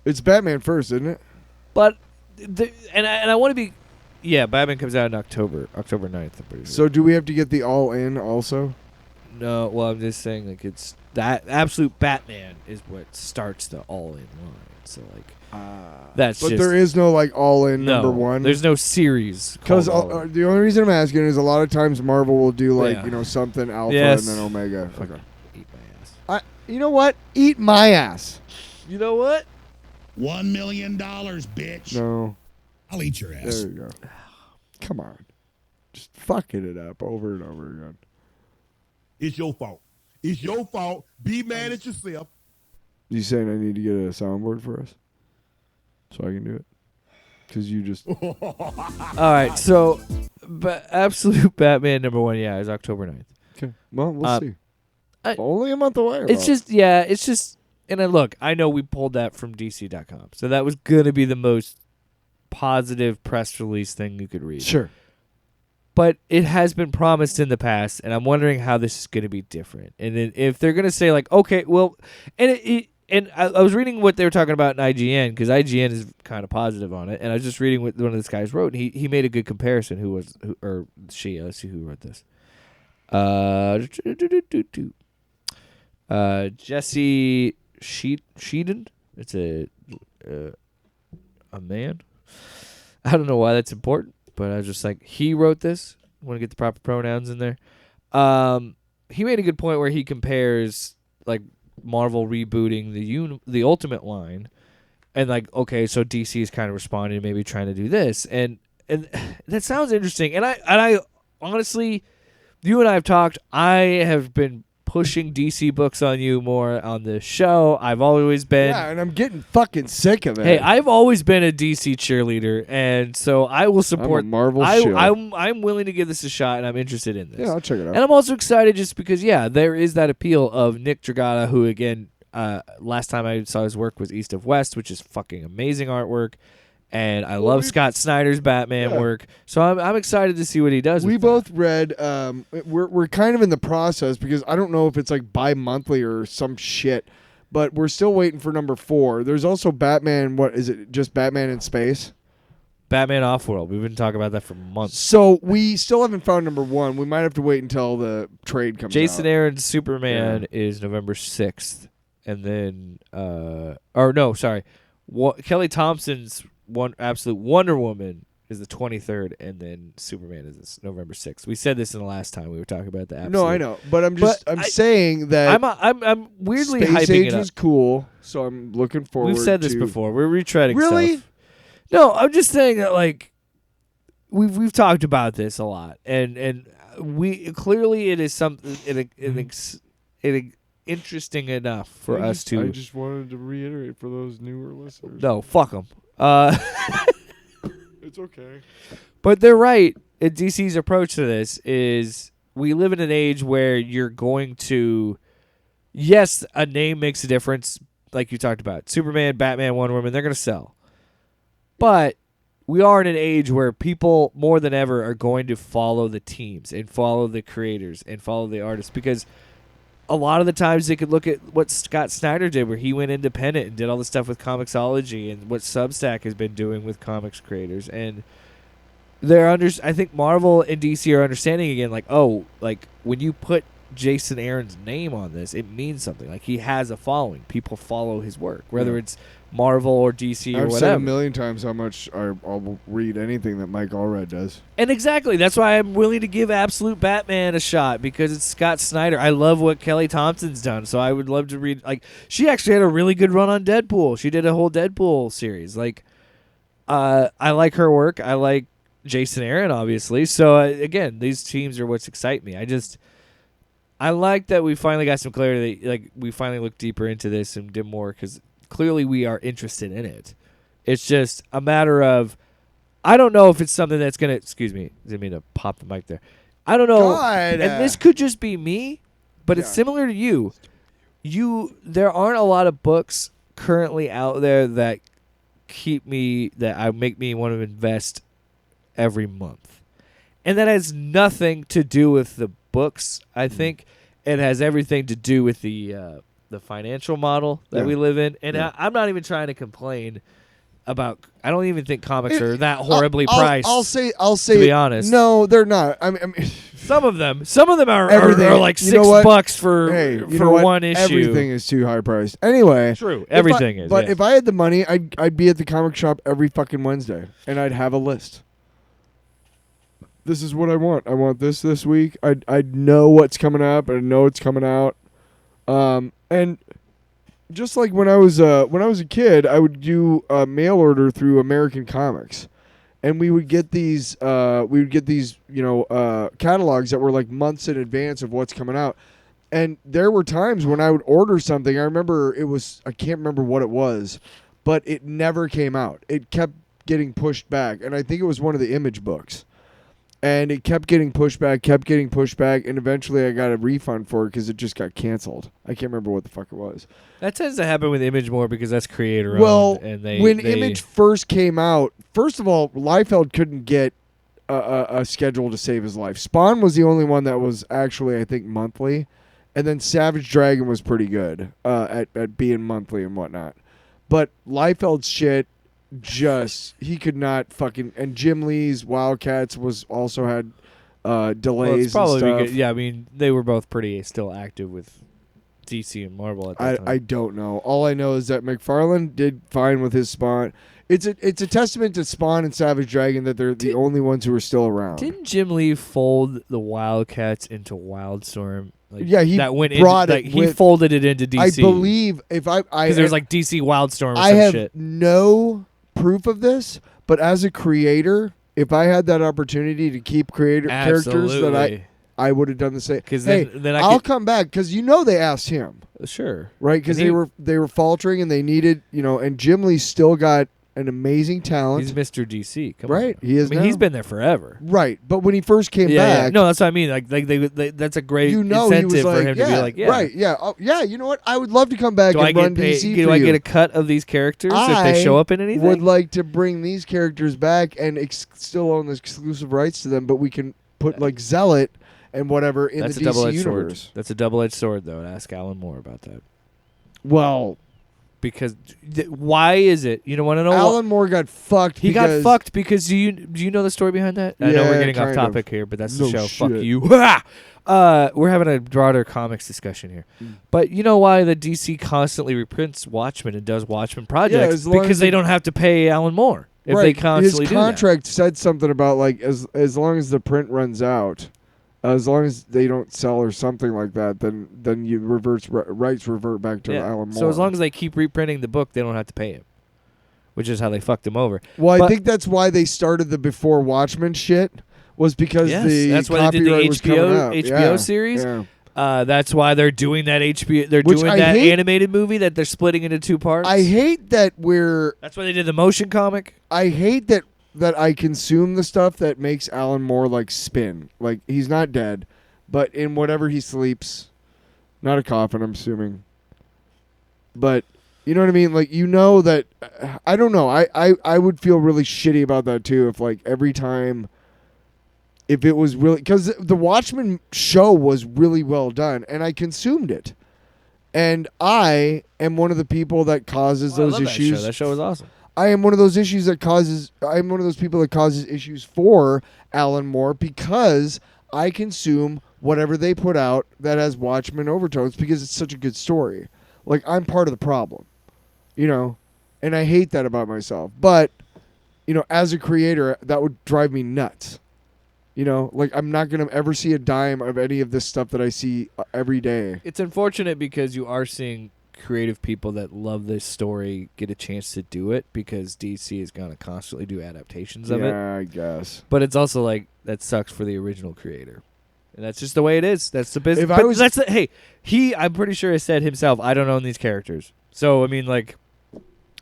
It's Batman first, isn't it? But, I want to be, yeah, Batman comes out in October 9th. I'm pretty sure. So do we have to get the all in also? No, well, I'm just saying, like, it's that Absolute Batman is what starts the all-in line. So, like, that's But just, there is no like all in no, number one. There's no series. Because called All-In. the only reason I'm asking is a lot of times Marvel will do like Yeah. something alpha Yes. and then omega. Fucking Okay. eat my ass. You know what? Eat my ass. You know what? $1 million, bitch. No. I'll eat your ass. There you go. Come on. Just fucking it up over and over again. It's your fault. It's your fault. Be mad at yourself. You saying I need to get a soundboard for us? So I can do it? Because you just... All right, so Absolute Batman number one, yeah, is October 9th. Okay. Well, we'll see. I- Only a month away. It's just, and then look, I know we pulled that from DC.com, so that was going to be the most positive press release thing you could read. Sure. But it has been promised in the past, and I'm wondering how this is going to be different. And then if they're going to say, like, okay, well, and I was reading what they were talking about in IGN, because IGN is kind of positive on it, and I was just reading what one of these guys wrote, and he made a good comparison. Let's see who wrote this. Jesse Sheeden. It's a man. I don't know why that's important, but I was just like, he wrote this. I want to get the proper pronouns in there. He made a good point where he compares like Marvel rebooting the Ultimate line, and like, okay, so DC is kind of responding, maybe trying to do this, and that sounds interesting. And I honestly, you and I have talked. I have been pushing DC books on you more on this show. I've always been. Yeah, and I'm getting fucking sick of it. Hey, I've always been a DC cheerleader, and so I will support I'm a Marvel I, shill. I'm willing to give this a shot, and I'm interested in this. Yeah, I'll check it out. And I'm also excited just because, yeah, there is that appeal of Nick Dragata, who, again, last time I saw his work was East of West, which is fucking amazing artwork. And I love Scott Snyder's Batman work. So I'm excited to see what he does. We with both that. read, we're kind of in the process because I don't know if it's like bi-monthly or some shit, but we're still waiting for number 4. There's also Batman, what is it, just Batman in Space? Batman Offworld. We've been talking about that for months. So we still haven't found number 1. We might have to wait until the trade comes Jason out. Aaron's Superman is November 6th. And then, Kelly Thompson's Absolute Wonder Woman is the 23rd, and then Superman is November 6th. We said this in the last time we were talking about the Absolute. No, I know, but I'm saying that I'm weirdly Space hyping Age it up. was cool, so I'm looking forward. We've said this to... before. We're retreading Really? stuff. No, I'm just saying that like we've talked about this a lot, and we clearly it is something interesting enough for us to. I just wanted to reiterate for those newer listeners. No, fuck them. It's okay. But they're right. DC's approach to this is we live in an age where you're going to, yes, a name makes a difference, like you talked about. Superman, Batman, Wonder Woman, they're going to sell. But we are in an age where people more than ever are going to follow the teams and follow the creators and follow the artists, because a lot of the times they could look at what Scott Snyder did, where he went independent and did all the stuff with Comixology, and what Substack has been doing with comics creators. And I think Marvel and DC are understanding again, like, oh, like when you put Jason Aaron's name on this, it means something. Like, he has a following. People follow his work, whether it's Marvel or DC or I've whatever. said a million times how much I'll read anything that Mike Allred does. And exactly, that's why I'm willing to give Absolute Batman a shot, because it's Scott Snyder. I love what Kelly Thompson's done, so I would love to read. Like, she actually had a really good run on Deadpool. She did a whole Deadpool series. Like, I like her work. I like Jason Aaron, obviously. So again, these teams are what's excite me. I like that we finally got some clarity. Like, we finally looked deeper into this and did more, because clearly we are interested in it. It's just a matter of, I don't know if it's something that's going to, excuse me, didn't mean to pop the mic there. I don't know. God, and this could just be me, But it's similar to you. There aren't a lot of books currently out there that make me want to invest every month. And that has nothing to do with the books. I think it has everything to do with the financial model that we live in. And I'm not even trying to complain about. I don't even think comics are that horribly priced. I'll say. To be honest, no, they're not. I mean some of them are like $6 for one issue. Everything is too high priced. Anyway, true. Everything is. But if I had the money, I'd be at the comic shop every fucking Wednesday, and I'd have a list. This is what I want. I want this week. I'd know what's coming up. I know it's coming out. And just like when I was a kid, I would do a mail order through American Comics, and we would get these catalogs that were like months in advance of what's coming out. And there were times when I would order something. I remember I can't remember what it was, but it never came out. It kept getting pushed back, and I think it was one of the Image books. And it kept getting pushed back, and eventually I got a refund for it because it just got canceled. I can't remember what the fuck it was. That tends to happen with Image more because that's creator-owned. Well, and when Image first came out, first of all, Liefeld couldn't get a schedule to save his life. Spawn was the only one that was actually, I think, monthly. And then Savage Dragon was pretty good at being monthly and whatnot. But Liefeld's shit... he could not fucking, and Jim Lee's Wildcats also had delays and stuff. Yeah, I mean they were both pretty still active with DC and Marvel at that time. I don't know. All I know is that McFarlane did fine with his Spawn. It's a testament to Spawn and Savage Dragon that they're the only ones who are still around. Didn't Jim Lee fold the Wildcats into Wildstorm? Like, yeah, he folded it into DC. I believe because there's like DC Wildstorm. Or I some have shit. no proof of this, but as a creator, if I had that opportunity to keep characters, that I would have done the same. Because then I'll come back because they asked him, sure, right? Because they were faltering and they needed and Jim Lee still got an amazing talent. He's Mr. DC, right? He is. He's been there forever, right? But when he first came back, no, that's what I mean. Like they that's a great incentive for him to be like, right, yeah, oh, yeah. You know what? I would love to come back and run DC. Do I get a cut of these characters if they show up in anything? Would like to bring these characters back and still own the exclusive rights to them, but we can put like Zealot and whatever in the DC universe. That's a double-edged sword, though. Ask Alan Moore about that. Well. Because why is it? You don't want to know. Alan Moore got fucked. He got fucked because do you know the story behind that? I know we're getting off topic here, but that's the show. Shit. Fuck you. We're having a broader comics discussion here. But you know why the DC constantly reprints Watchmen and does Watchmen projects? Because they don't have to pay Alan Moore if they constantly do that. His contract said something about like as long as the print runs out. As long as they don't sell or something like that, then rights revert back to Alan Moore. So as long as they keep reprinting the book, they don't have to pay him, which is how they fucked him over. Well, I think that's why they started the Before Watchmen shit, was because that's why they did the HBO series. Yeah. That's why they're doing that HBO. They're doing that animated movie that they're splitting into two parts. I hate that That's why they did the motion comic. I hate that I consume the stuff that makes Alan Moore like spin. Like he's not dead, but in whatever he sleeps, not a coffin, I'm assuming. But you know what I mean? Like that I don't know. I would feel really shitty about that too if like every time if it was really because the Watchmen show was really well done and I consumed it. And I am one of the people that causes those issues. That show was awesome. I am one of those issues that causes. I'm one of those people that causes issues for Alan Moore because I consume whatever they put out that has Watchmen overtones because it's such a good story. Like I'm part of the problem, and I hate that about myself. But as a creator, that would drive me nuts. Like I'm not gonna ever see a dime of any of this stuff that I see every day. It's unfortunate because you are seeing creative people that love this story get a chance to do it because DC is going to constantly do adaptations of it. Yeah, I guess. But it's also like that sucks for the original creator. And that's just the way it is. That's the business. I'm pretty sure he said himself, I don't own these characters. So, I mean, like,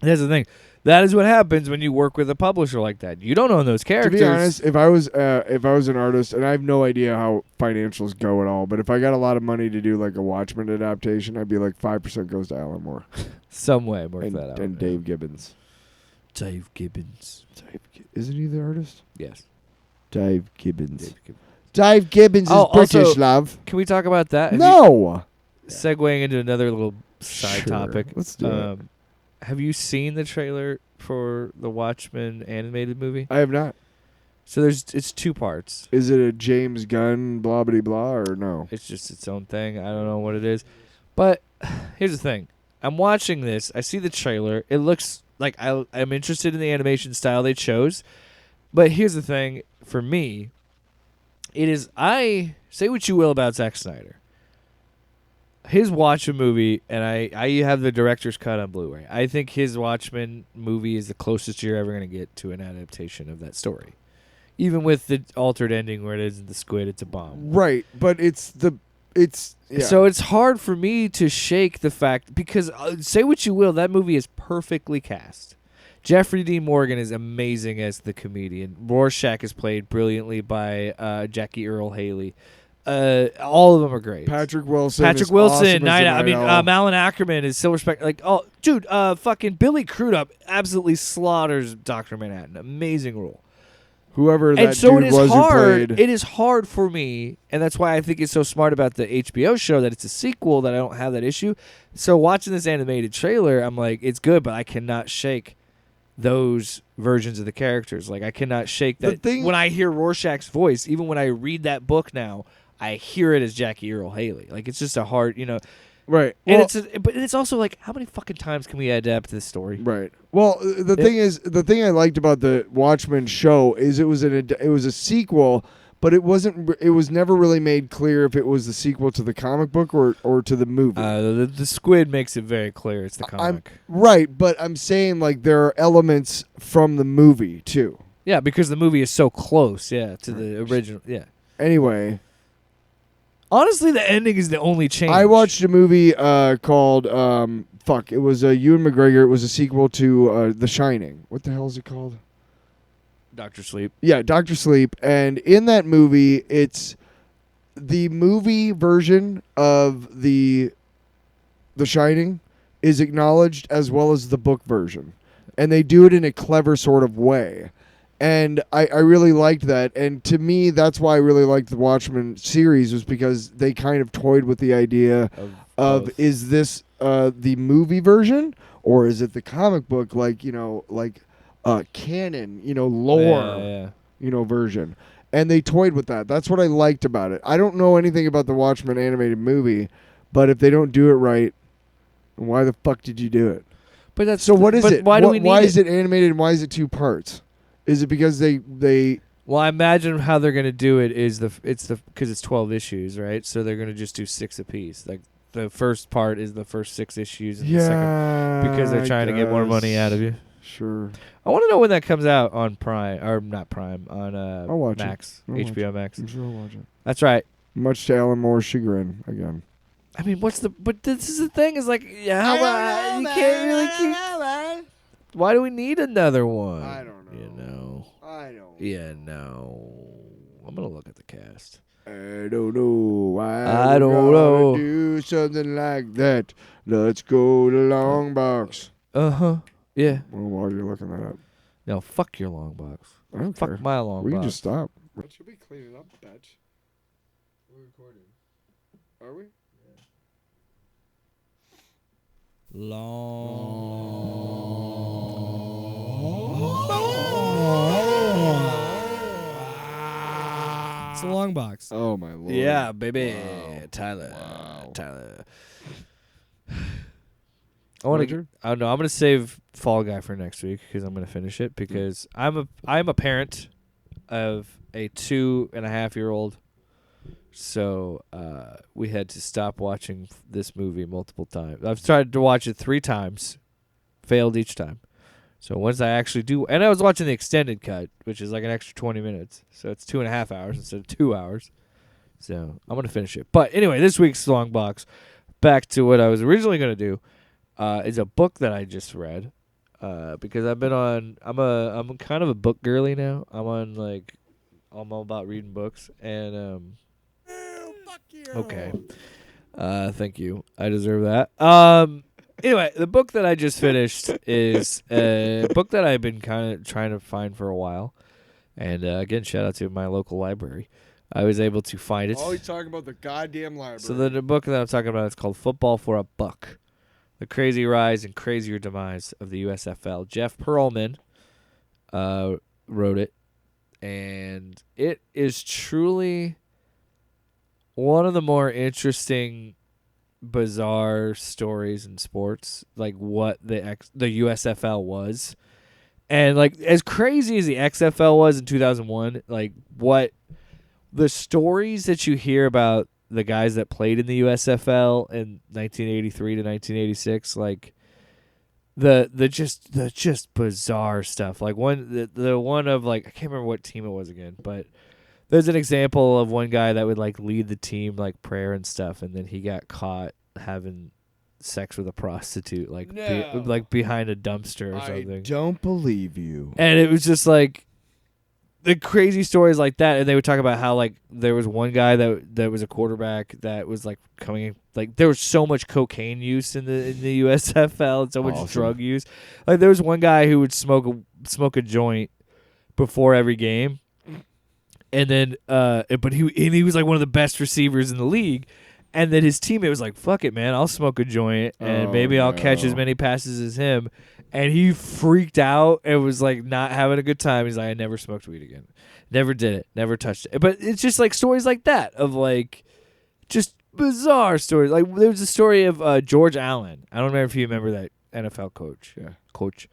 that's the thing. That is what happens when you work with a publisher like that. You don't own those To characters. be honest, if I was an artist, and I have no idea how financials go at all, but if I got a lot of money to do like a Watchmen adaptation, I'd be like 5% goes to Alan Moore some way work and, that out. and Dave Gibbons. Dave Gibbons. Isn't he the artist? Yes. Dave Gibbons. Dave Gibbons. Dave Gibbons is Oh, British, also, love. Can we talk about that? No. Segueing into another little side Sure. topic. Let's do it. Have you seen the trailer for the Watchmen animated movie? I have not. So it's 2 parts. Is it a James Gunn blah blah blah or no? It's just its own thing. I don't know what it is. But here's the thing. I'm watching this. I see the trailer. It looks like I'm interested in the animation style they chose. But here's the thing. For me, it is, I say what you will about Zack Snyder. His Watchmen movie, and I have the director's cut on Blu-ray. I think his Watchmen movie is the closest you're ever going to get to an adaptation of that story. Even with the altered ending where it isn't the squid, it's a bomb. Right, but it's yeah. So it's hard for me to shake the fact, because say what you will, that movie is perfectly cast. Jeffrey Dean Morgan is amazing as the comedian. Rorschach is played brilliantly by Jackie Earle Haley. All of them are great. Patrick Wilson. Patrick is Wilson, awesome Night as Owl. the Night Owl. Malin Ackerman is Silver Spectre. Like, oh, dude, fucking Billy Crudup absolutely slaughters Dr. Manhattan. Amazing role. Whoever that And so dude it is was who hard. played. It is hard for me, and that's why I think it's so smart about the HBO show that it's a sequel, that I don't have that issue. So watching this animated trailer, I'm like, it's good, but I cannot shake those versions of the characters. Like, I cannot shake that. When I hear Rorschach's voice, even when I read that book now, I hear it as Jackie Earle Haley. Like, it's just a hard, Right. And Well, but it's also like, how many fucking times can we adapt this story? right. Well, the thing I liked about the Watchmen show is it was a sequel, but it was never really made clear if it was the sequel to the comic book or to the movie. The squid makes it very clear it's the comic. Right, but I'm saying like there are elements from the movie too. Yeah, because the movie is so close, to the original. Yeah. Anyway, honestly, the ending is the only change. I watched a movie called it was Ewan McGregor. It was a sequel to The Shining. What the hell is it called? Dr. Sleep. Yeah, Dr. Sleep. And in that movie, it's the movie version of The Shining is acknowledged as well as the book version. And they do it in a clever sort of way. And I really liked that. And to me, that's why I really liked the Watchmen series, was because they kind of toyed with the idea of is this the movie version or is it the comic book, canon, lore, version. And they toyed with that. That's what I liked about it. I don't know anything about the Watchmen animated movie, but if they don't do it right, why the fuck did you do it? But that's so. What is it? Why do we need Why it? is it animated and why is it 2 parts? Is it because they? Well, I imagine how they're gonna do it is because it's 12 issues, right? So they're gonna just do 6 apiece. Like the first part is the first 6 issues, and the second, because they're trying to get more money out of you. Sure. I want to know when that comes out on Prime, or not Prime, on I'll watch Max, it. I'll watch HBO Max. I'm sure I'll watch it. That's right. Much to Alan Moore's chagrin again. I mean, but this is the thing, is like, you can't really keep. Why do we need another one? I don't know. I don't. Yeah, no. I'm gonna look at the cast. I don't know why. I don't know. Do something like that. Let's go to Long Box. Yeah. Well, while you're looking that up, No, fuck your long box. I don't Fuck care. my long We box. can just stop. Should we clean it up, bitch? We're recording. Are we? It's a long box. Oh my lord. Yeah, baby. Wow. Tyler. Wow. Tyler. I want to. Roger? I don't know. I'm gonna save Fall Guy for next week because I'm gonna finish it because I'm a parent of a 2.5-year-old, so we had to stop watching this movie multiple times. I've tried to watch it 3 times, failed each time. So once I actually do, and I was watching the extended cut, which is like an extra 20 minutes, so it's 2.5 hours instead of 2 hours. So I'm gonna finish it. But anyway, this week's long box. Back to what I was originally gonna do. Is a book that I just read. because I'm kind of a book girly now. I'm all about reading books and okay. Thank you. I deserve that. Anyway, the book that I just finished is a book that I've been kind of trying to find for a while. And again, shout out to my local library. I was able to find it. Always talking about the goddamn library. So the book that I'm talking about is called Football for a Buck: The Crazy Rise and Crazier Demise of the USFL. Jeff Pearlman wrote it, and it is truly one of the more interesting, bizarre stories in sports, like what the USFL was. And like as crazy as the XFL was in 2001, like what the stories that you hear about the guys that played in the USFL in 1983 to 1986, like the just bizarre stuff. Like the one of like I can't remember what team it was again, but there's an example of one guy that would like lead the team like prayer and stuff, and then he got caught having sex with a prostitute, like behind a dumpster or something. I don't believe you. And it was just like the crazy stories like that. And they would talk about how like there was one guy that was a quarterback that was like coming in, like there was so much cocaine use in the USFL and so much drug use. Like there was one guy who would smoke a joint before every game, and then but he was like one of the best receivers in the league. And then his teammate was like, fuck it, man, I'll smoke a joint, and maybe I'll catch as many passes as him. And he freaked out and was like not having a good time. He's like, I never smoked weed again. Never did it. Never touched it. But it's just like stories like that of like just bizarre stories. Like there was a story of George Allen. I don't remember if you remember that NFL coach. Yeah. Coach.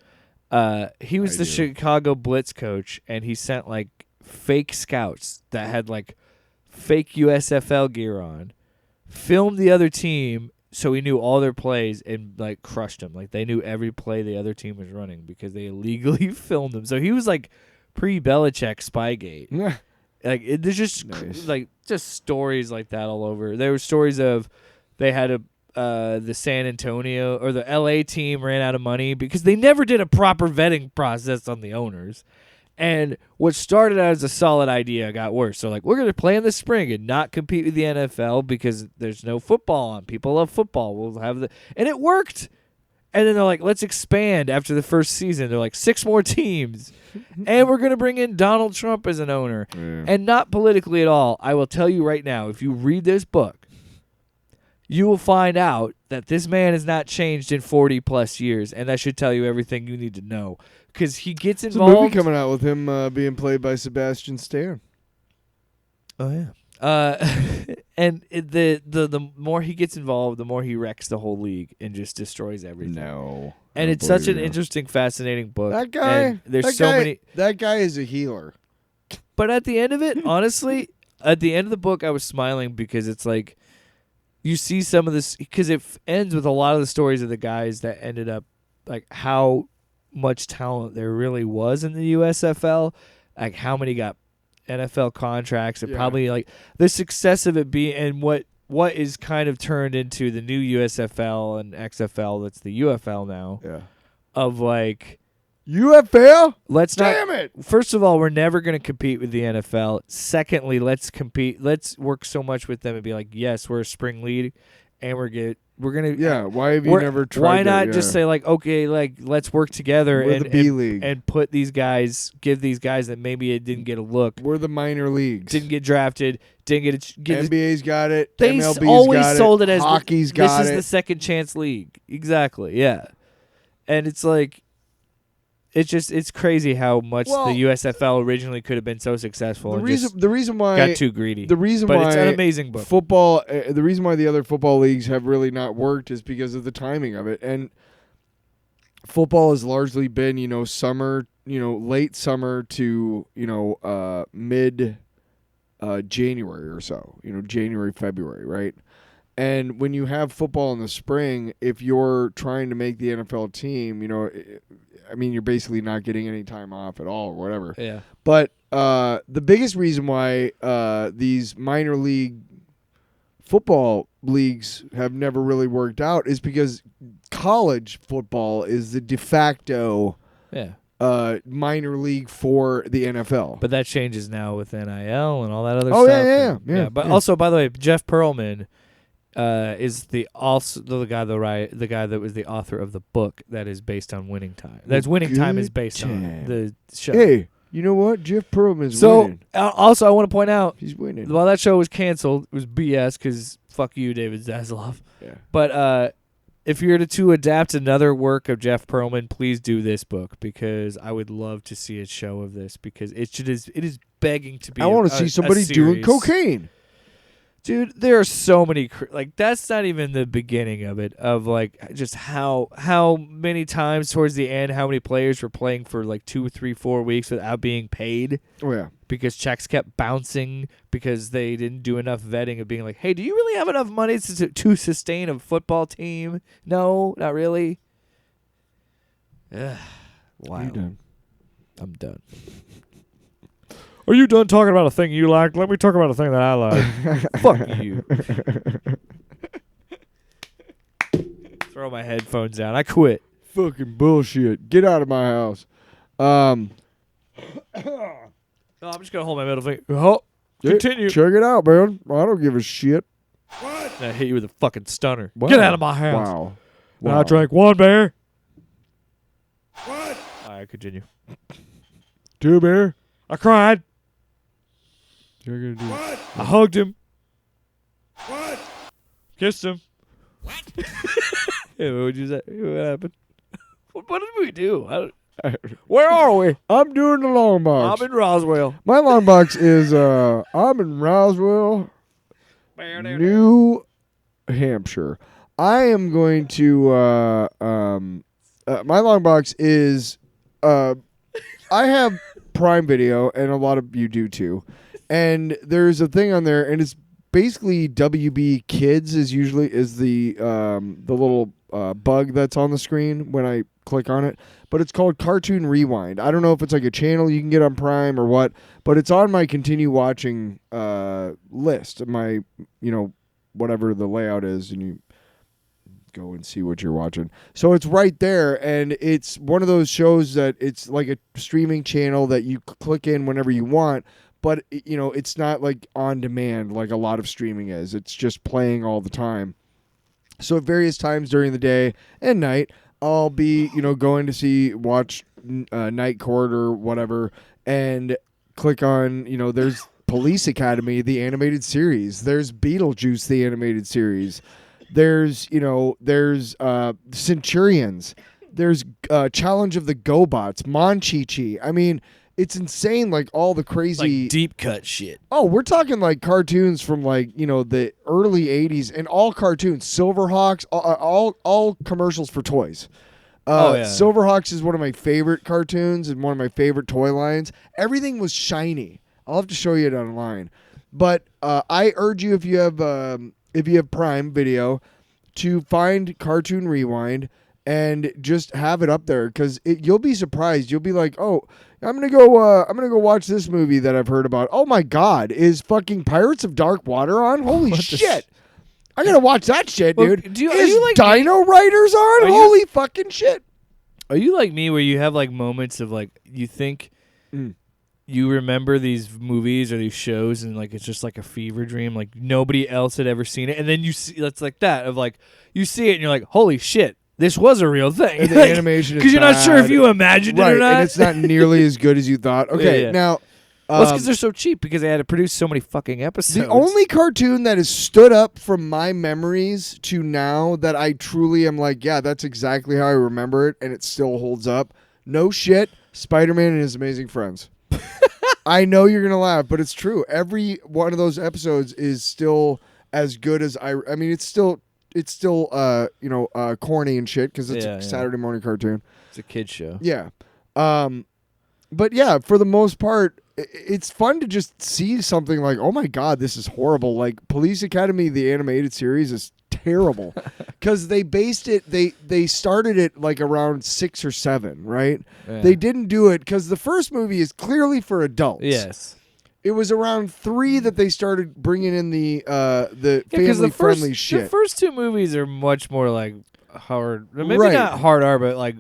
He was the Chicago Blitz coach, and he sent like fake scouts that had like fake USFL gear on, filmed the other team so he knew all their plays, and like crushed them. Like they knew every play the other team was running because they illegally filmed them. So he was like pre-Belichick Spygate. Yeah. Like there's just like just stories like that all over. There were stories of they had the San Antonio or the LA team ran out of money because they never did a proper vetting process on the owners. And what started out as a solid idea got worse. So, like, we're going to play in the spring and not compete with the NFL because there's no football on. People love football. We'll have and it worked. And then they're like, let's expand after the first season. They're like, 6 more teams. And we're going to bring in Donald Trump as an owner. Yeah. And not politically at all. I will tell you right now, if you read this book, you will find out that this man has not changed in 40-plus years. And that should tell you everything you need to know. Because he gets involved. There's a movie coming out with him being played by Sebastian Stan. Oh yeah. And the more he gets involved, the more he wrecks the whole league and just destroys everything. No. And it's such an interesting, fascinating book. That guy. And there's so many. That guy is a healer. But at the end of it, honestly, at the end of the book, I was smiling because it's like you see some of this, because it ends with a lot of the stories of the guys that ended up, like how much talent there really was in the USFL, like how many got NFL contracts, and probably like the success of it being, and what is kind of turned into the new USFL and XFL that's the UFL now. Yeah. Of like UFL? Damn it. First of all, we're never going to compete with the NFL. Secondly, let's compete. Let's work so much with them and be like, yes, we're a spring league, and we're gonna. Yeah. Why have you never tried? Why not just say like, okay, like let's work together we're the B league and put these guys, give these guys that maybe it didn't get a look. We're the minor leagues. Didn't get drafted. Didn't get NBA's got it. They MLB's always got sold it. as Hockey's got it. This is the second chance league. Exactly. Yeah. And it's like. It's crazy how much the USFL originally could have been so successful. The reason why got too greedy. But it's an amazing book. Football. The reason why the other football leagues have really not worked is because of the timing of it. And football has largely been, summer, late summer to mid January or so. January, February, right? And when you have football in the spring, if you're trying to make the NFL team, you're basically not getting any time off at all or whatever. Yeah. But the biggest reason why these minor league football leagues have never really worked out is because college football is the de facto Yeah. minor league for the NFL. But that changes now with NIL and all that other Oh, stuff. yeah. But Yeah. also, by the way, Jeff Pearlman is the guy that was the author of the book that is based on Winning Time. That's Winning Time is based on the show. Hey, you know what? Jeff Pearlman's So winning. also, I want to point out He's winning. while that show was canceled, it was BS because fuck you, David Zaslav. Yeah. But if you're to adapt another work of Jeff Pearlman, please do this book because I would love to see a show of this because it is begging to be. I want to see somebody doing cocaine. Dude, there are so many that's not even the beginning of it, of like just how many times towards the end how many players were playing for like 2, 3, 4 weeks without being paid. Oh yeah. Because checks kept bouncing because they didn't do enough vetting of being like, hey, do you really have enough money to sustain a football team? No, not really. Wow. You done? I'm done. Are you done talking about a thing you like? Let me talk about a thing that I like. Fuck you. Throw my headphones down. I quit. Fucking bullshit. Get out of my house. No, I'm just going to hold my middle finger. Oh, continue. Check it out, man. I don't give a shit. I hit you with a fucking stunner. Wow. Get out of my house. Wow. I drank one beer. What? All right, continue. 2 beer. I cried. You're gonna do I hugged him. What? Kissed him. What? Yeah, what would you say? What happened? What did we do? Where are we? I'm doing the long box. I'm in Roswell. My long box is I'm in Roswell, New Hampshire. I am going to my long box is I have Prime Video and a lot of you do too. And there's a thing on there and it's basically WB Kids is the little bug that's on the screen when I click on it, but it's called Cartoon Rewind. I don't know if it's like a channel you can get on Prime or what, but it's on my continue watching list. My, whatever the layout is, and you go and see what you're watching. So it's right there, and it's one of those shows that it's like a streaming channel that you click in whenever you want, but it's not like on demand like a lot of streaming is. It's just playing all the time. So at various times during the day and night, I'll be, going to watch Night Court or whatever, and click on, there's Police Academy, the animated series. There's Beetlejuice, the animated series. There's Centurions. There's Challenge of the GoBots, Mon-Chi-Chi. I mean, it's insane, like all the crazy like deep cut shit. Oh, we're talking like cartoons from like the early '80s and all cartoons. Silverhawks, all commercials for toys. Silverhawks is one of my favorite cartoons and one of my favorite toy lines. Everything was shiny. I'll have to show you it online. But I urge you, if you have Prime Video, to find Cartoon Rewind and just have it up there because you'll be surprised. You'll be like, oh, I'm gonna go watch this movie that I've heard about. Oh my God, is fucking Pirates of Dark Water on? Holy shit! I gotta watch that shit, dude. Are you like Dino Riders on? Holy fucking shit! Are you like me where you have like moments of like you think you remember these movies or these shows and like it's just like a fever dream, like nobody else had ever seen it, and then you see it's like that of like you see it and you're like, holy shit. This was a real thing. And the animation is because you're not sure if you imagined it or not. And it's not nearly as good as you thought. Okay, now... Well, it's because they're so cheap because they had to produce so many fucking episodes. The only cartoon that has stood up from my memories to now that I truly am like, yeah, that's exactly how I remember it, and it still holds up. No shit, Spider-Man and His Amazing Friends. I know you're going to laugh, but it's true. Every one of those episodes is still as good as I mean, it's still corny and shit because it's a Saturday morning cartoon. It's a kid's show. Yeah. But yeah, for the most part, it's fun to just see something like, oh my God, this is horrible. Like Police Academy, the animated series is terrible because they based it, they started it like around 6 or 7, right? Yeah. They didn't do it because the first movie is clearly for adults. Yes. It was around 3 that they started bringing in the family-friendly shit. The first 2 movies are much more like hard. Maybe Right. not hard R, but like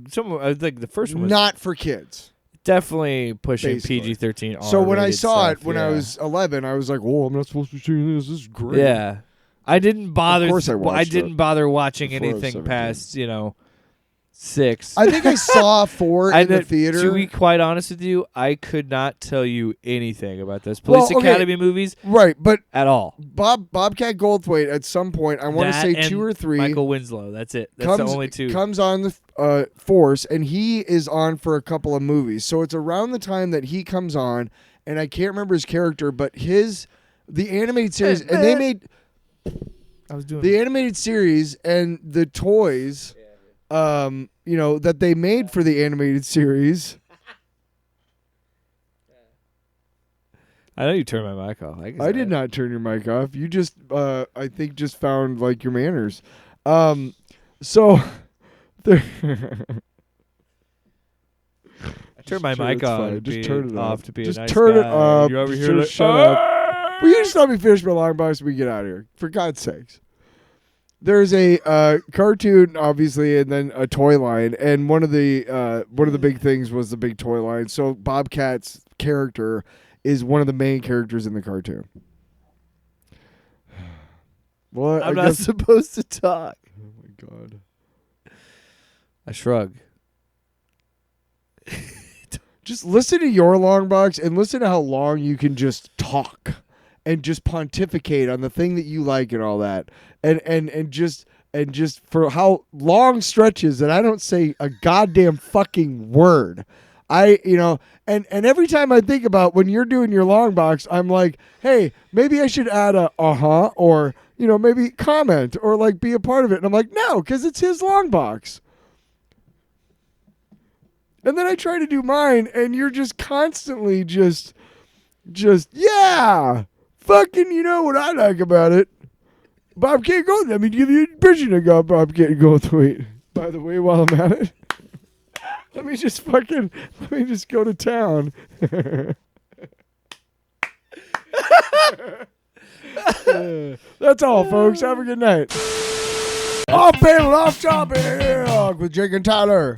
some like the first one was Not for kids. definitely pushing Basically. PG-13. So when I R-rated saw stuff, it when I yeah. was 11, I was like, "Whoa, I'm not supposed to be seeing this. This is great." Yeah, I didn't bother. Of course I I watched didn't it bother watching before I was anything 17. past 6. I think I saw 4 in the theater. To be quite honest with you, I could not tell you anything about those Police Well, okay. Academy movies Right, but at all. Bobcat Goldthwait at some point, I want to That say and 2 or 3, Michael Winslow. That's it. That's comes the only 2. comes on the Force, and he is on for a couple of movies. So it's around the time that he comes on, and I can't remember his character, but the animated series, and they made I was doing the animated series and the toys, that they made for the animated series. I know you turned my mic off. I did not turn your mic off. You just, I think, just found like your manners. So there. I turned my Sure, mic it's off. fine. Just turn it off off. to be Just a nice turn guy. it up. You're over Just here. Like, shut up. Will you just let me finish my long box and we get out of here? For God's sakes. There's a cartoon, obviously, and then a toy line, and one of the big things was the big toy line. So Bobcat's character is one of the main characters in the cartoon. Well, I'm I not guess, supposed to talk. oh my God. I shrug. Just listen to your long box and listen to how long you can just talk and just pontificate on the thing that you like and all that. And just for how long stretches that I don't say a goddamn fucking word. And every time I think about when you're doing your long box, I'm like, hey, maybe I should add a or maybe comment or like be a part of it. And I'm like, no, because it's his long box. And then I try to do mine, and you're just constantly just yeah, fucking. You know what I like about it? Bobcat Gold. Let me give you an impression of Bobcat Goldthwait. By the way, while I'm at it, let me just go to town. That's all, folks. Have a good night. Off panel, off topic with Jake and Tyler.